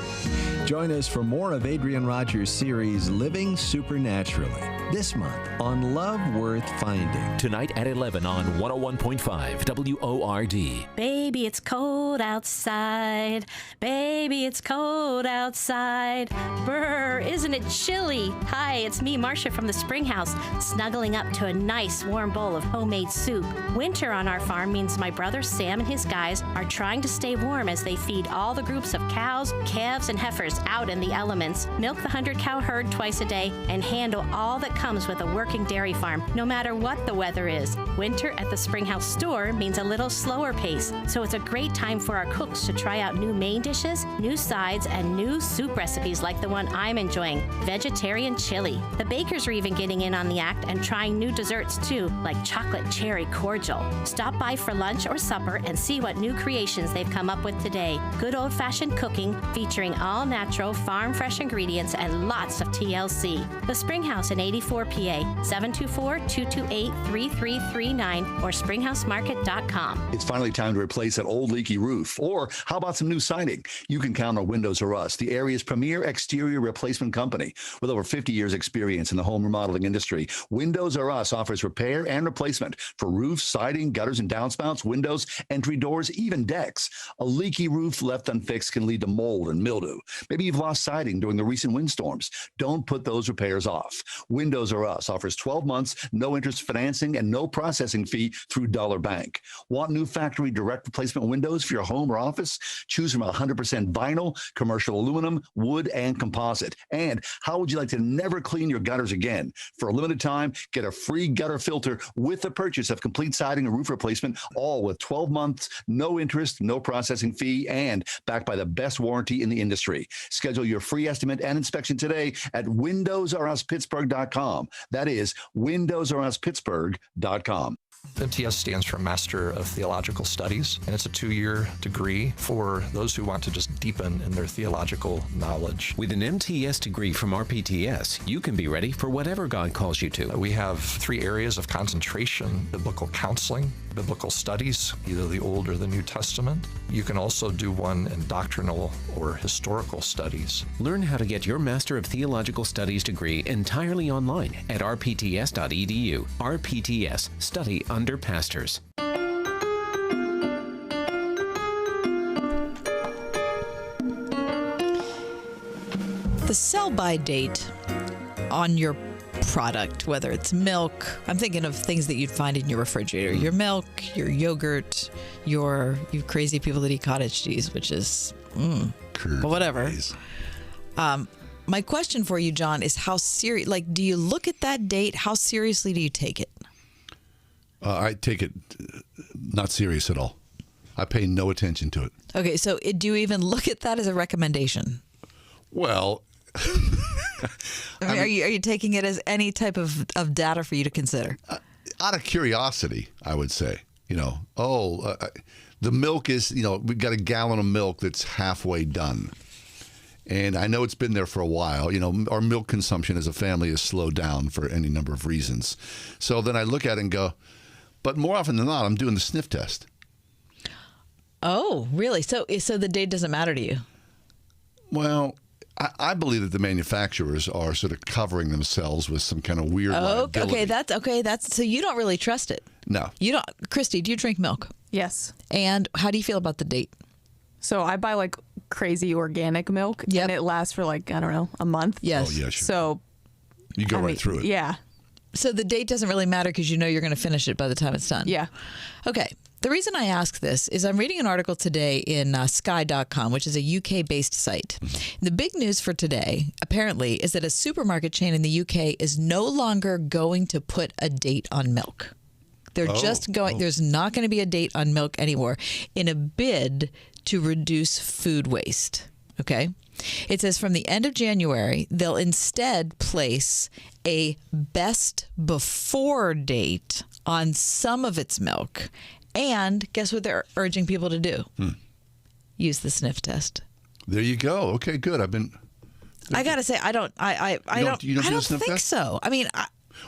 Join us for more of Adrian Rogers' series, Living Supernaturally, this month on Love Worth Finding. Tonight at 11 on 101.5 WORD. Baby, it's cold outside. Baby, it's cold outside. Brr, isn't it chilly? Hi, it's me, Marcia from the Springhouse, snuggling up to a nice warm bowl of homemade soup. Winter on our farm means my brother Sam and his guys are trying to stay warm as they feed all the groups of cows, calves, and heifers out in the elements, milk the 100-cow herd twice a day, and handle all that comes with a working dairy farm, no matter what the weather is. Winter at the Springhouse store means a little slower pace, so it's a great time for our cooks to try out new main dishes, new sides, and new soup recipes like the one I'm enjoying, vegetarian chili. The bakers are even getting in on the act and trying new desserts too, like chocolate cherry cordial. Stop by for lunch or supper and see what new creations they've come up with today. Good old-fashioned cooking featuring all-natural, farm-fresh ingredients and lots of TLC. The Springhouse in 84 PA, 724-228-3339 or springhousemarket.com. It's finally time to replace that old leaky roof. Or how about some new siding? You can count on Windows R Us, the area's premier exterior replacement company. With over 50 years experience in the home remodeling industry, Windows R Us offers repair and replacement for roofs, siding, gutters and downspouts, windows, entry doors, even decks. A leaky roof left unfixed can lead to mold and mildew. Maybe you've lost siding during the recent windstorms. Don't put those repairs off. Windows Windows R Us offers 12 months, no interest financing, and no processing fee through Dollar Bank. Want new factory direct replacement windows for your home or office? Choose from 100% vinyl, commercial aluminum, wood, and composite. And how would you like to never clean your gutters again? For a limited time, get a free gutter filter with the purchase of complete siding and roof replacement, all with 12 months, no interest, no processing fee, and backed by the best warranty in the industry. Schedule your free estimate and inspection today at WindowsRUsPittsburgh.com. That is WindowsRUsPittsburgh.com. MTS stands for Master of Theological Studies, and it's a 2-year degree for those who want to just deepen in their theological knowledge. With an MTS degree from RPTS, you can be ready for whatever God calls you to. We have 3 areas of concentration: biblical counseling, biblical studies, either the Old or the New Testament. You can also do one in doctrinal or historical studies. Learn how to get your Master of Theological Studies degree entirely online at rpts.edu. RPTS, study under pastors. The sell-by date on your product, whether it's milk, I'm thinking of things that you'd find in your refrigerator, your milk, your yogurt, you crazy people that eat cottage cheese, which is, but whatever. My question for you, John, is how serious, do you look at that date? How seriously do you take it? I take it not serious at all. I pay no attention to it. Okay, so do you even look at that as a recommendation? Well, are you taking it as any type of data for you to consider? Out of curiosity, I would say, the milk is, we've got a gallon of milk that's halfway done. And I know it's been there for a while. Our milk consumption as a family has slowed down for any number of reasons. So then I look at it and go, but more often than not, I'm doing the sniff test. Oh, really? So the date doesn't matter to you? Well, I believe that the manufacturers are sort of covering themselves with some kind of weird liability. That's so you don't really trust it. No. You don't. Christy, do you drink milk? Yes. And how do you feel about the date? So I buy crazy organic milk, and it lasts for I don't know, a month. Yes. Oh, yeah, sure. So you go right through it. Yeah. So the date doesn't really matter because you know you're going to finish it by the time it's done. Yeah. Okay. The reason I ask this is I'm reading an article today in Sky.com, which is a UK-based site. The big news for today, apparently, is that a supermarket chain in the UK is no longer going to put a date on milk. They're just going, there's not going to be a date on milk anymore in a bid to reduce food waste. Okay? It says from the end of January, they'll instead place a best before date on some of its milk. And guess what they're urging people to do? Use the sniff test. There you go. Okay, good. I got to say, I don't think so. I mean,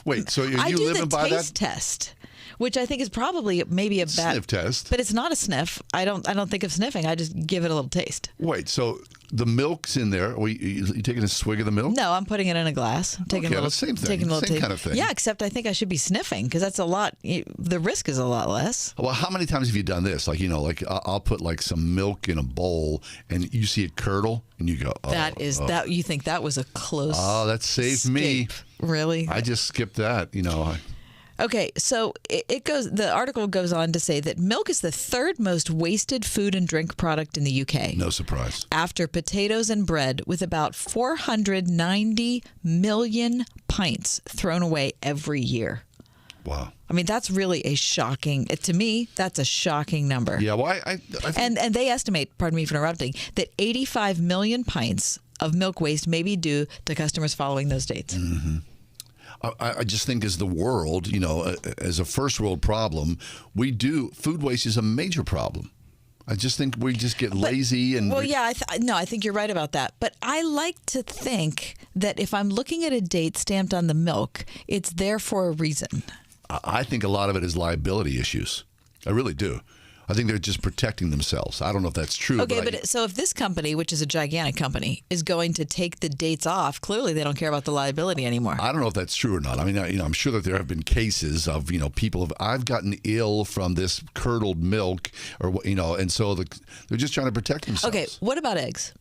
wait, so I you do living the by taste that? test, which I think is probably maybe a bad Sniff test. But it's not a sniff. I don't think of sniffing. I just give it a little taste. Wait, so the milk's in there. You taking a swig of the milk? No, I'm putting it in a glass. I'm taking okay, a little, the same thing. taking a little Same taste. kind of thing. Yeah, except I think I should be sniffing because that's a lot. The risk is a lot less. Well, how many times have you done this? I'll put some milk in a bowl and you see it curdle and you go, that you think that was a close. Oh, that saved me. Really? I just skipped that. Okay, so the article goes on to say that milk is the third most wasted food and drink product in the UK. No surprise. After potatoes and bread, with about 490 million pints thrown away every year. Wow. I mean, that's really to me, that's a shocking number. Yeah, well, I and they estimate, pardon me for interrupting, that 85 million pints of milk waste may be due to customers following those dates. Mm-hmm. I just think as the world, as a first world problem, food waste is a major problem. I just think we just get lazy and. Well, yeah, I think you're right about that. But I like to think that if I'm looking at a date stamped on the milk, it's there for a reason. I think a lot of it is liability issues. I really do. I think they're just protecting themselves. I don't know if that's true. Okay, so if this company, which is a gigantic company, is going to take the dates off, clearly they don't care about the liability anymore. I don't know if that's true or not. I mean, I'm sure that there have been cases of, people I've gotten ill from this curdled milk and so they're just trying to protect themselves. Okay, what about eggs?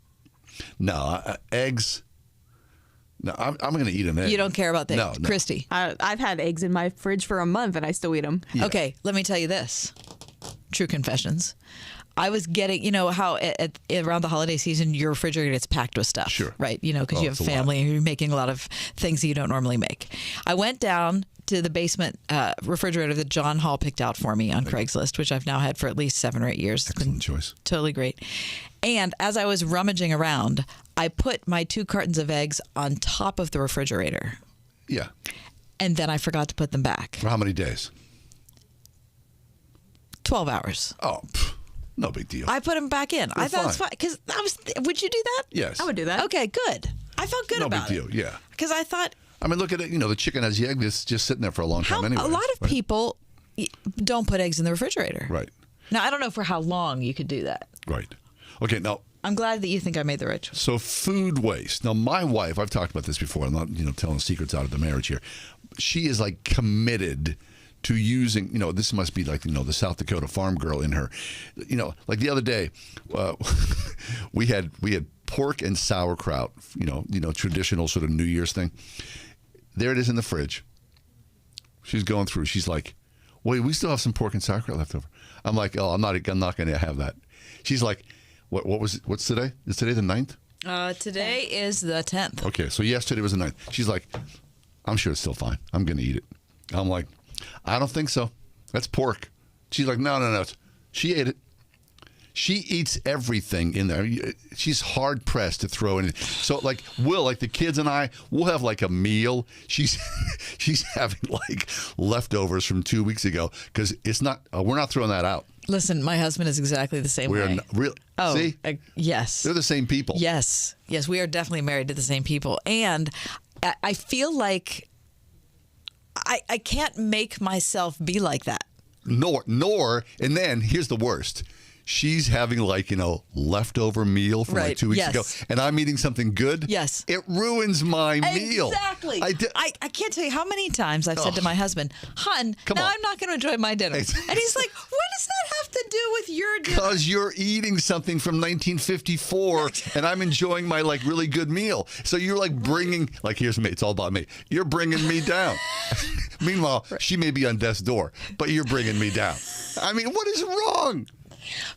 No, eggs. No, I'm going to eat an egg. You don't care about that, No. Christy. I've had eggs in my fridge for a month and I still eat them. Yeah. Okay, let me tell you this. True confessions. I was getting, you know, how around the holiday season, your refrigerator gets packed with stuff. Sure. Right? You know, because you have it's a lot. family and you're making a lot of things that you don't normally make. I went down to the basement refrigerator that John Hall picked out for me on Craigslist, which I've now had for at least 7 or 8 years. Excellent choice. Totally great. And as I was rummaging around, I put my 2 cartons of eggs on top of the refrigerator. Yeah. And then I forgot to put them back. For how many days? 12 hours. Oh, no big deal. I put them back in. I thought it's fine. fine. Because would you do that? Yes. I would do that. Okay, good. I felt good no about big it. deal. Yeah. Because I thought, I mean, look at it. You know, the chicken has the egg that's just sitting there for a long time anyway. a lot of right? people don't put eggs in the refrigerator. Right. Now, I don't know for how long you could do that. Right. Okay, now, I'm glad that you think I made the right choice. so food waste. Now, my wife, I've talked about this before. I'm not, telling secrets out of the marriage here. She is like committed to using, this must be like, the South Dakota farm girl in her. Like the other day, we had pork and sauerkraut, traditional sort of New Year's thing. There it is in the fridge. She's going through. She's like, wait, we still have some pork and sauerkraut left over. I'm like, oh, I'm not going to have that. She's like, what's today? Is today the 9th? Today is the 10th. Okay, so yesterday was the 9th. She's like, I'm sure it's still fine. I'm going to eat it. I'm like, I don't think so. That's pork. She's like, no. She ate it. She eats everything in there. She's hard pressed to throw in. So like the kids and I, we'll have like a meal. She's having like leftovers from 2 weeks ago because it's not. We're not throwing that out. Listen, my husband is exactly the same We're way. not, really. Oh, see, yes. They're the same people. Yes, we are definitely married to the same people, and I feel like I can't make myself be like that. Nor, and then here's the worst. She's having like, leftover meal from like 2 weeks ago, and I'm eating something good. Yes. It ruins my meal. Exactly. I can't tell you how many times I've said to my husband, "Hun, I'm not going to enjoy my dinner." And he's like, "What does that have to do with your dinner?" Because you're eating something from 1954, and I'm enjoying my like really good meal. So you're like bringing, like, here's me. It's all about me. You're bringing me down. Meanwhile, she may be on death's door, but you're bringing me down. I mean, what is wrong?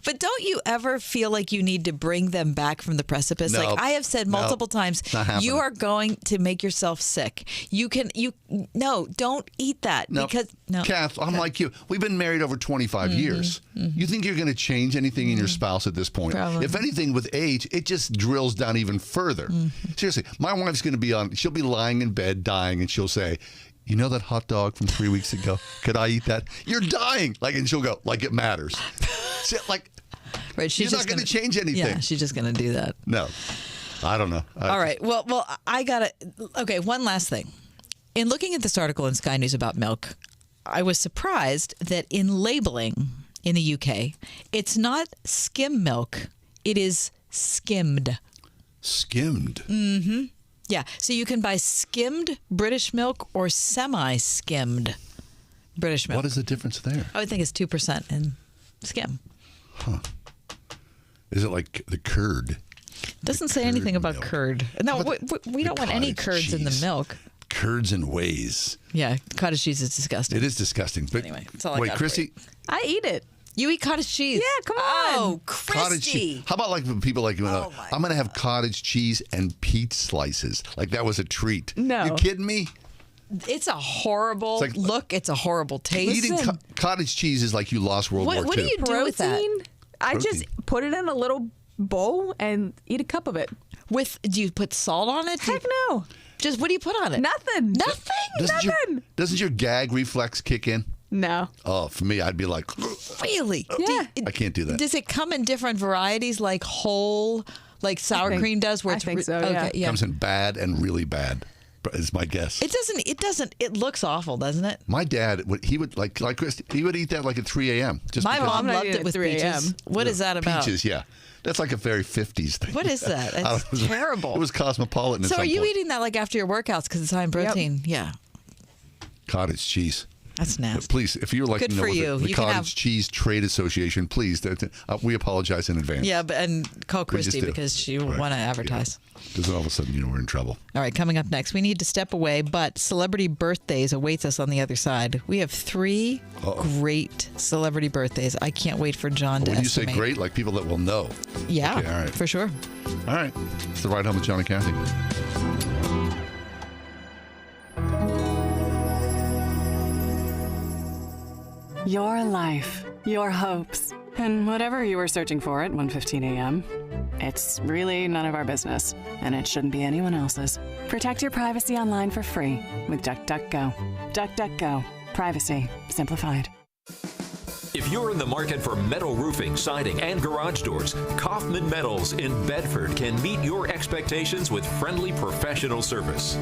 But don't you ever feel like you need to bring them back from the precipice? No. Like I have said multiple times, not happening. you are going to make yourself sick. Don't eat that because Kath, I'm like you. We've been married over 25 years. You think you're going to change anything in your spouse at this point? Probably. If anything, with age, it just drills down even further. Seriously, my wife's going to be she'll be lying in bed dying, and she'll say, "You know that hot dog from 3 weeks ago? Could I eat that?" You're dying. And she'll go, like it matters. Right, she's not going to change anything. Yeah, she's just going to do that. No, I don't know. All right. Well, I got to. Okay, one last thing. In looking at this article in Sky News about milk, I was surprised that in labeling in the UK, it's not skim milk. It is skimmed. Skimmed? Mm-hmm. Yeah. So you can buy skimmed British milk or semi-skimmed British milk. What is the difference there? I would think it's 2% in skim. Huh. Is it like the curd? Doesn't say anything about curd. No, we don't want any curds in the milk. Curds and wheys. Yeah, cottage cheese is disgusting. It is disgusting. But anyway, that's all I wait, got Christy. I eat it. You eat cottage cheese? Yeah, come on. Oh, Christy. Cottage cheese. How about like when people like, I'm going to have cottage cheese and peach slices. Like that was a treat. No. You kidding me? It's a horrible look. It's a horrible taste. Eating cottage cheese is like you lost World War II. What do you do with that? I just put it in a little bowl and eat a cup of it. Do you put salt on it? Heck no. Just what do you put on it? Nothing. Doesn't your gag reflex kick in? No. Oh, for me, I'd be like, really? Yeah. I can't do that. Does it come in different varieties, like whole, like sour cream does? Where I it's think so, okay, It comes in bad and really bad. Is my guess. It doesn't. It looks awful, doesn't it? My dad, he would like Chris. He would eat that like at 3 a.m. My mom loved it with peaches. What is that about? Peaches, yeah. That's like a very 50s thing. What is that? It's terrible. It was cosmopolitan. So at some are you point. eating that like after your workouts because it's high in protein? Yep. Yeah. Cottage cheese. That's nasty. Please, if you're like Good for you. the You can Cottage have- Cheese Trade Association, please, we apologize in advance. Yeah, and call We just Christy do. because she will want to advertise. Because all of a sudden, we're in trouble. All right, coming up next, we need to step away, but celebrity birthdays awaits us on the other side. We have 3 great celebrity birthdays. I can't wait for John to When you say estimate. great, like people that will know. Yeah, Okay, all right. for sure. All right. It's the Ride Home with John and Kathy. Your life, your hopes, and whatever you were searching for at 1:15 a.m. It's really none of our business, and it shouldn't be anyone else's. Protect your privacy online for free with DuckDuckGo. DuckDuckGo. Privacy simplified. If you're in the market for metal roofing, siding, and garage doors, Kaufman Metals in Bedford can meet your expectations with friendly professional service.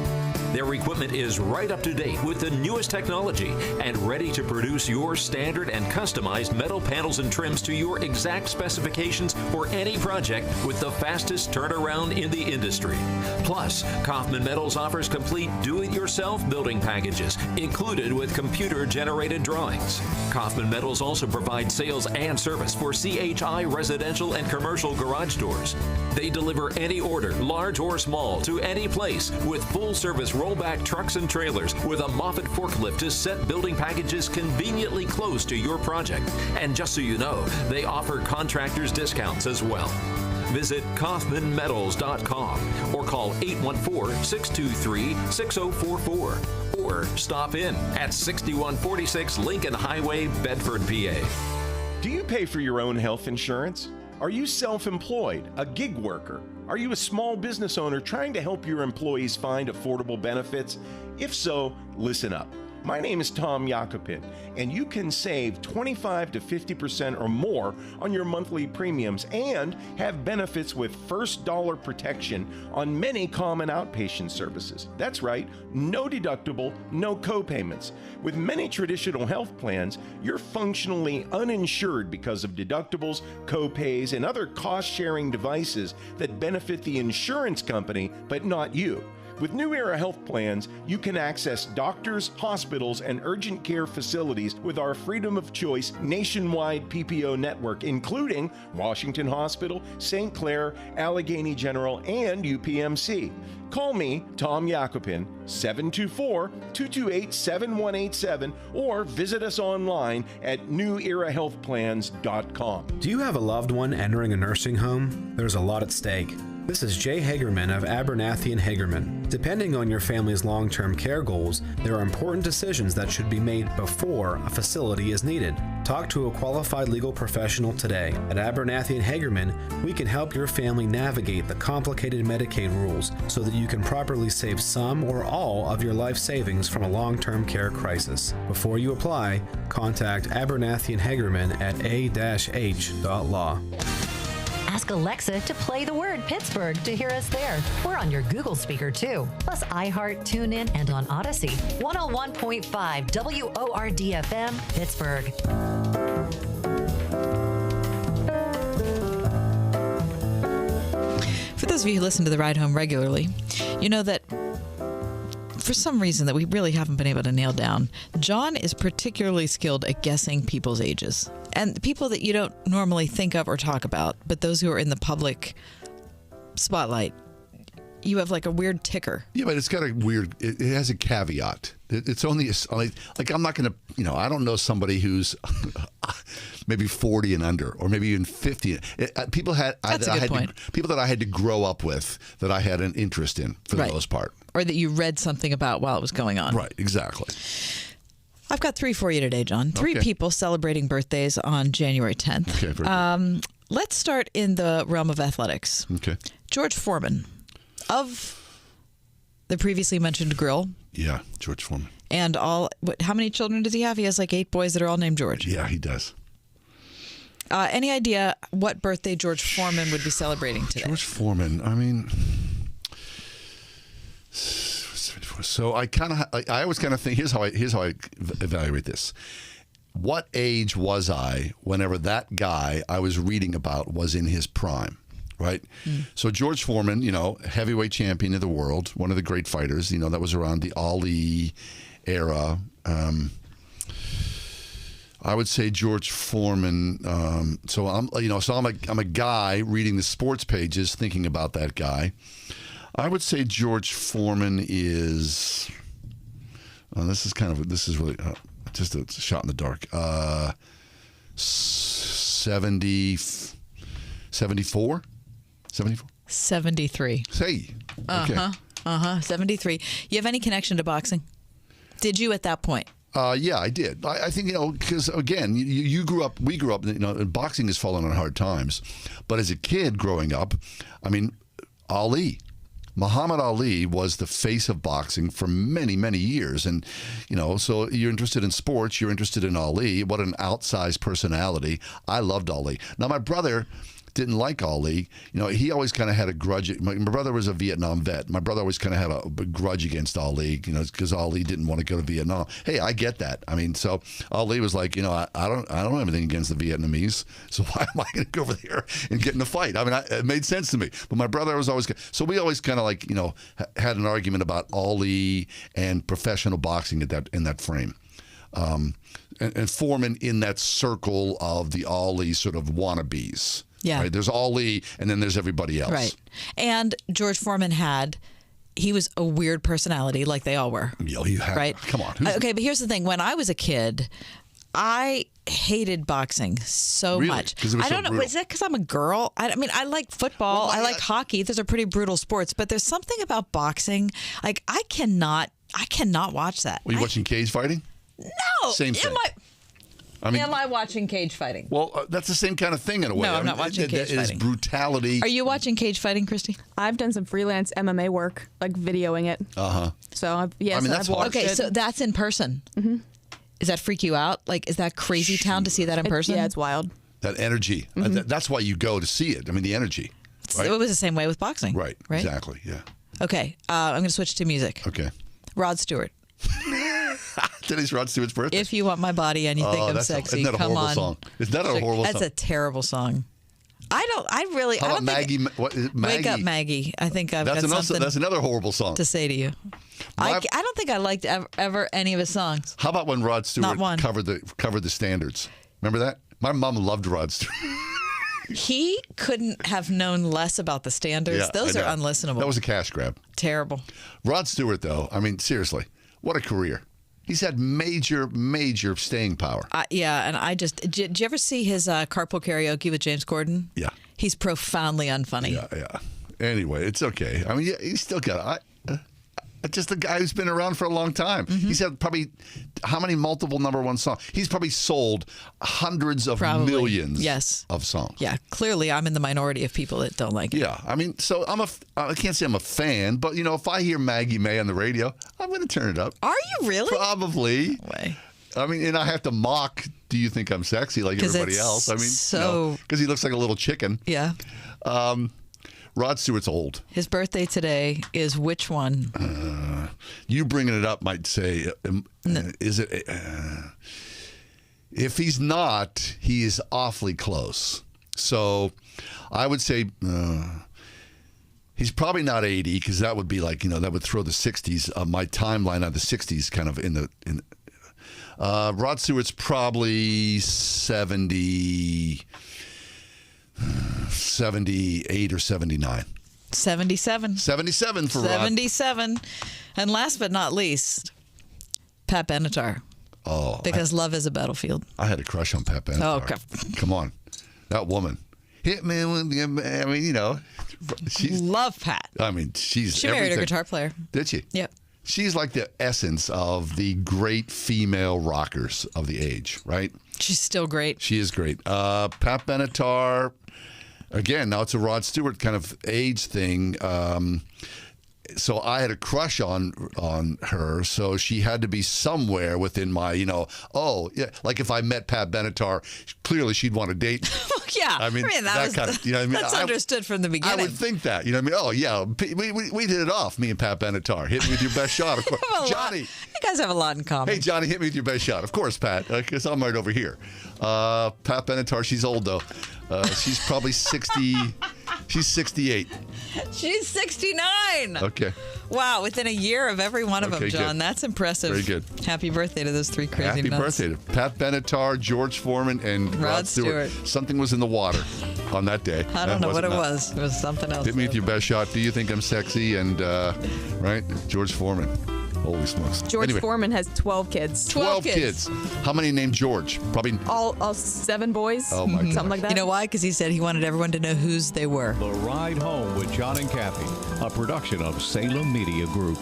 Their equipment is right up to date with the newest technology and ready to produce your standard and customized metal panels and trims to your exact specifications for any project with the fastest turnaround in the industry. Plus, Kaufman Metals offers complete do-it-yourself building packages included with computer-generated drawings. Kaufman Metals also provide sales and service for CHI residential and commercial garage doors. They deliver any order, large or small, to any place with full service rollback trucks and trailers with a Moffett forklift to set building packages conveniently close to your project. And just so you know, they offer contractors discounts as well. Visit KaufmanMetals.com or call 814-623-6044 or stop in at 6146 Lincoln Highway, Bedford, PA. Do you pay for your own health insurance? Are you self-employed, a gig worker? Are you a small business owner trying to help your employees find affordable benefits? If so, listen up. My name is Tom Yakupin, and you can save 25 to 50% or more on your monthly premiums and have benefits with first dollar protection on many common outpatient services. That's right, no deductible, no co-payments. With many traditional health plans, you're functionally uninsured because of deductibles, co-pays, and other cost-sharing devices that benefit the insurance company, but not you. With New Era Health Plans, you can access doctors, hospitals, and urgent care facilities with our Freedom of Choice nationwide PPO network, including Washington Hospital, St. Clair, Allegheny General, and UPMC. Call me, Tom Yakupin, 724-228-7187, or visit us online at newerahealthplans.com. Do you have a loved one entering a nursing home? There's a lot at stake. This is Jay Hagerman of Abernathy & Hagerman. Depending on your family's long-term care goals, there are important decisions that should be made before a facility is needed. Talk to a qualified legal professional today. At Abernathy & Hagerman, we can help your family navigate the complicated Medicaid rules so that you can properly save some or all of your life savings from a long-term care crisis. Before you apply, contact Abernathy & Hagerman at a-h.law. Ask Alexa to play the word Pittsburgh to hear us there. We're on your Google speaker too, plus iHeart, TuneIn, and on Odyssey. 101.5 WORD-FM, Pittsburgh. For those of you who listen to The Ride Home regularly, you know that for some reason that we really haven't been able to nail down, John is particularly skilled at guessing people's ages. And people that you don't normally think of or talk about, but those who are in the public spotlight, you have like a weird ticker. Yeah, but it's got a weird, it has a caveat. It's only, like I'm not going to, I don't know somebody who's maybe 40 and under, or maybe even 50. People that I had to grow up with, that I had an interest in for the most part. Or that you read something about while it was going on. Right, exactly. I've got 3 for you today, John. 3 people celebrating birthdays on January 10th. Okay, very good. Let's start in the realm of athletics. Okay. George Foreman of the previously mentioned grill. Yeah, George Foreman. And how many children does he have? He has like 8 boys that are all named George. Yeah, he does. Any idea what birthday George Foreman would be celebrating today? George Foreman, I mean, so I always kind of think, here's how I evaluate this. What age was I whenever that guy I was reading about was in his prime? Right? So George Foreman, heavyweight champion of the world, one of the great fighters, that was around the Ali era. I would say George Foreman. I'm a guy reading the sports pages, thinking about that guy. I would say George Foreman is. This is really just a shot in the dark. 74? 73. Say. Okay. 73. You have any connection to boxing? Did you at that point? Yeah, I did. I think, because again, we grew up, and boxing has fallen on hard times. But as a kid growing up, I mean, Muhammad Ali was the face of boxing for many, many years. And, so you're interested in sports, you're interested in Ali. What an outsized personality. I loved Ali. Now, my brother didn't like Ali. He always kind of had a grudge. My brother was a Vietnam vet. My brother always kind of had a grudge against Ali, because Ali didn't want to go to Vietnam. Hey, I get that. I mean, so Ali was like, I don't have anything against the Vietnamese, so why am I going to go over there and get in a fight? I mean, it made sense to me. But my brother was always, so we always kind of had an argument about Ali and professional boxing in that frame. And Foreman in that circle of the Ali sort of wannabes. Yeah. Right? There's Ali, and then there's everybody else. Right. And George Foreman he was a weird personality, like they all were. Right? Come on. Okay, but here's the thing. When I was a kid, I hated boxing so much. I don't know. Is that because I'm a girl? I mean, I like football. I like hockey. Those are pretty brutal sports. But there's something about boxing. Like, I cannot watch that. Were you watching cage fighting? No. Same thing. Am I watching cage fighting? Well, that's the same kind of thing in a way. No, I'm not watching cage fighting. It's brutality. Are you watching cage fighting, Christy? I've done some freelance MMA work, like videoing it. So I've watched it. So that's in person. Mm-hmm. Does that freak you out? Like, is that crazy town to see that in person? Yeah, it's wild. That energy. Mm-hmm. That's why you go to see it. I mean, the energy. Right? It was the same way with boxing. Right. Exactly. Yeah. Okay. I'm going to switch to music. Okay. Rod Stewart. Today's Rod Stewart's birthday. If you want my body and you think I'm sexy, isn't that a come horrible on. song? Is that a horrible song? That's a terrible song. How about Maggie? Wake Up Maggie. I think I've got something that's another horrible song to say to you. I don't think I liked ever any of his songs. How about when Rod Stewart covered the Standards? Remember that? My mom loved Rod Stewart. He couldn't have known less about the Standards. Yeah, Those are unlistenable. That was a cash grab. Terrible. Rod Stewart, though, I mean, seriously, what a career. He's had major staying power. Yeah, and did you ever see his carpool karaoke with James Corden? Yeah. He's profoundly unfunny. Yeah. Anyway, it's okay. I mean, he's still got just a guy who's been around for a long time. Mm-hmm. He's had probably how many multiple number one songs? He's probably sold hundreds of millions of songs. Yeah, clearly I'm in the minority of people that don't like it. Yeah, I mean, so I can't say I'm a fan, but if I hear Maggie May on the radio, I'm going to turn it up. Are you really? Probably. No way. I mean, and I have to mock, do you think I'm sexy like everybody else? I mean, because he looks like a little chicken. Yeah. Rod Stewart's old. His birthday today is which one? You bringing it up might say, is it? If he's not, he is awfully close. So I would say he's probably not 80 because that would be like, that would throw the 60s, my timeline on the 60s kind of in. Rod Stewart's probably 78 or 79. 77. 77 for Rod. 77. And last but not least, Pat Benatar. Oh. Because love is a battlefield. I had a crush on Pat Benatar. Oh, okay. Come on. That woman. Hit me with the, I mean, she's... Love Pat. I mean, she married a guitar player. Did she? Yep. She's like the essence of the great female rockers of the age, right? She's still great. She is great. Pat Benatar, again, now it's a Rod Stewart kind of age thing. So I had a crush on her, so she had to be somewhere within my, like if I met Pat Benatar, clearly she'd want to date me. Yeah, I mean that was kind of, that's understood from the beginning. I would think that, Oh yeah, we hit it off, me and Pat Benatar. Hit me with your best shot, of course. Johnny, you guys have a lot in common. Hey Johnny, hit me with your best shot, of course, Pat, because I'm right over here. Pat Benatar, she's old though. She's probably 60. She's 68. She's 69. Okay. Wow, within a year of every one of them, Okay, John. good. That's impressive. Very good. Happy birthday to those three crazy Happy nuts. birthday to Pat Benatar, George Foreman, and Rod Stewart. Something was in the water on that day. I don't know what it was. It was something else. Hit me with your best shot. Do you think I'm sexy? And, right? George Foreman. Holy smokes. George Anyway, Foreman has 12 kids. 12 kids. How many named George? Probably. All 7 boys. Oh, my Something like that. You know why? Because he said he wanted everyone to know whose they were. The Ride Home with John and Kathy, a production of Salem Media Group.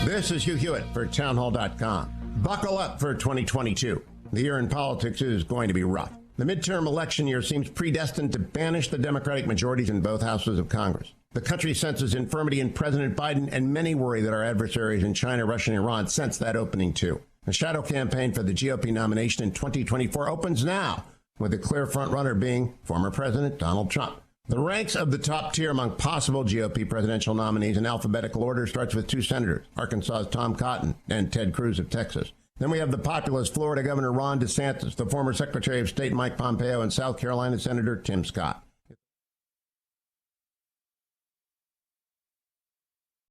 This is Hugh Hewitt for townhall.com. Buckle up for 2022. The year in politics is going to be rough. The midterm election year seems predestined to banish the Democratic majorities in both houses of Congress. The country senses infirmity in President Biden, and many worry that our adversaries in China, Russia, and Iran sense that opening too. The shadow campaign for the GOP nomination in 2024 opens now, with the clear frontrunner being former President Donald Trump. The ranks of the top tier among possible GOP presidential nominees in alphabetical order starts with 2 senators, Arkansas's Tom Cotton and Ted Cruz of Texas. Then we have the populist Florida Governor Ron DeSantis, the former Secretary of State Mike Pompeo, and South Carolina Senator Tim Scott.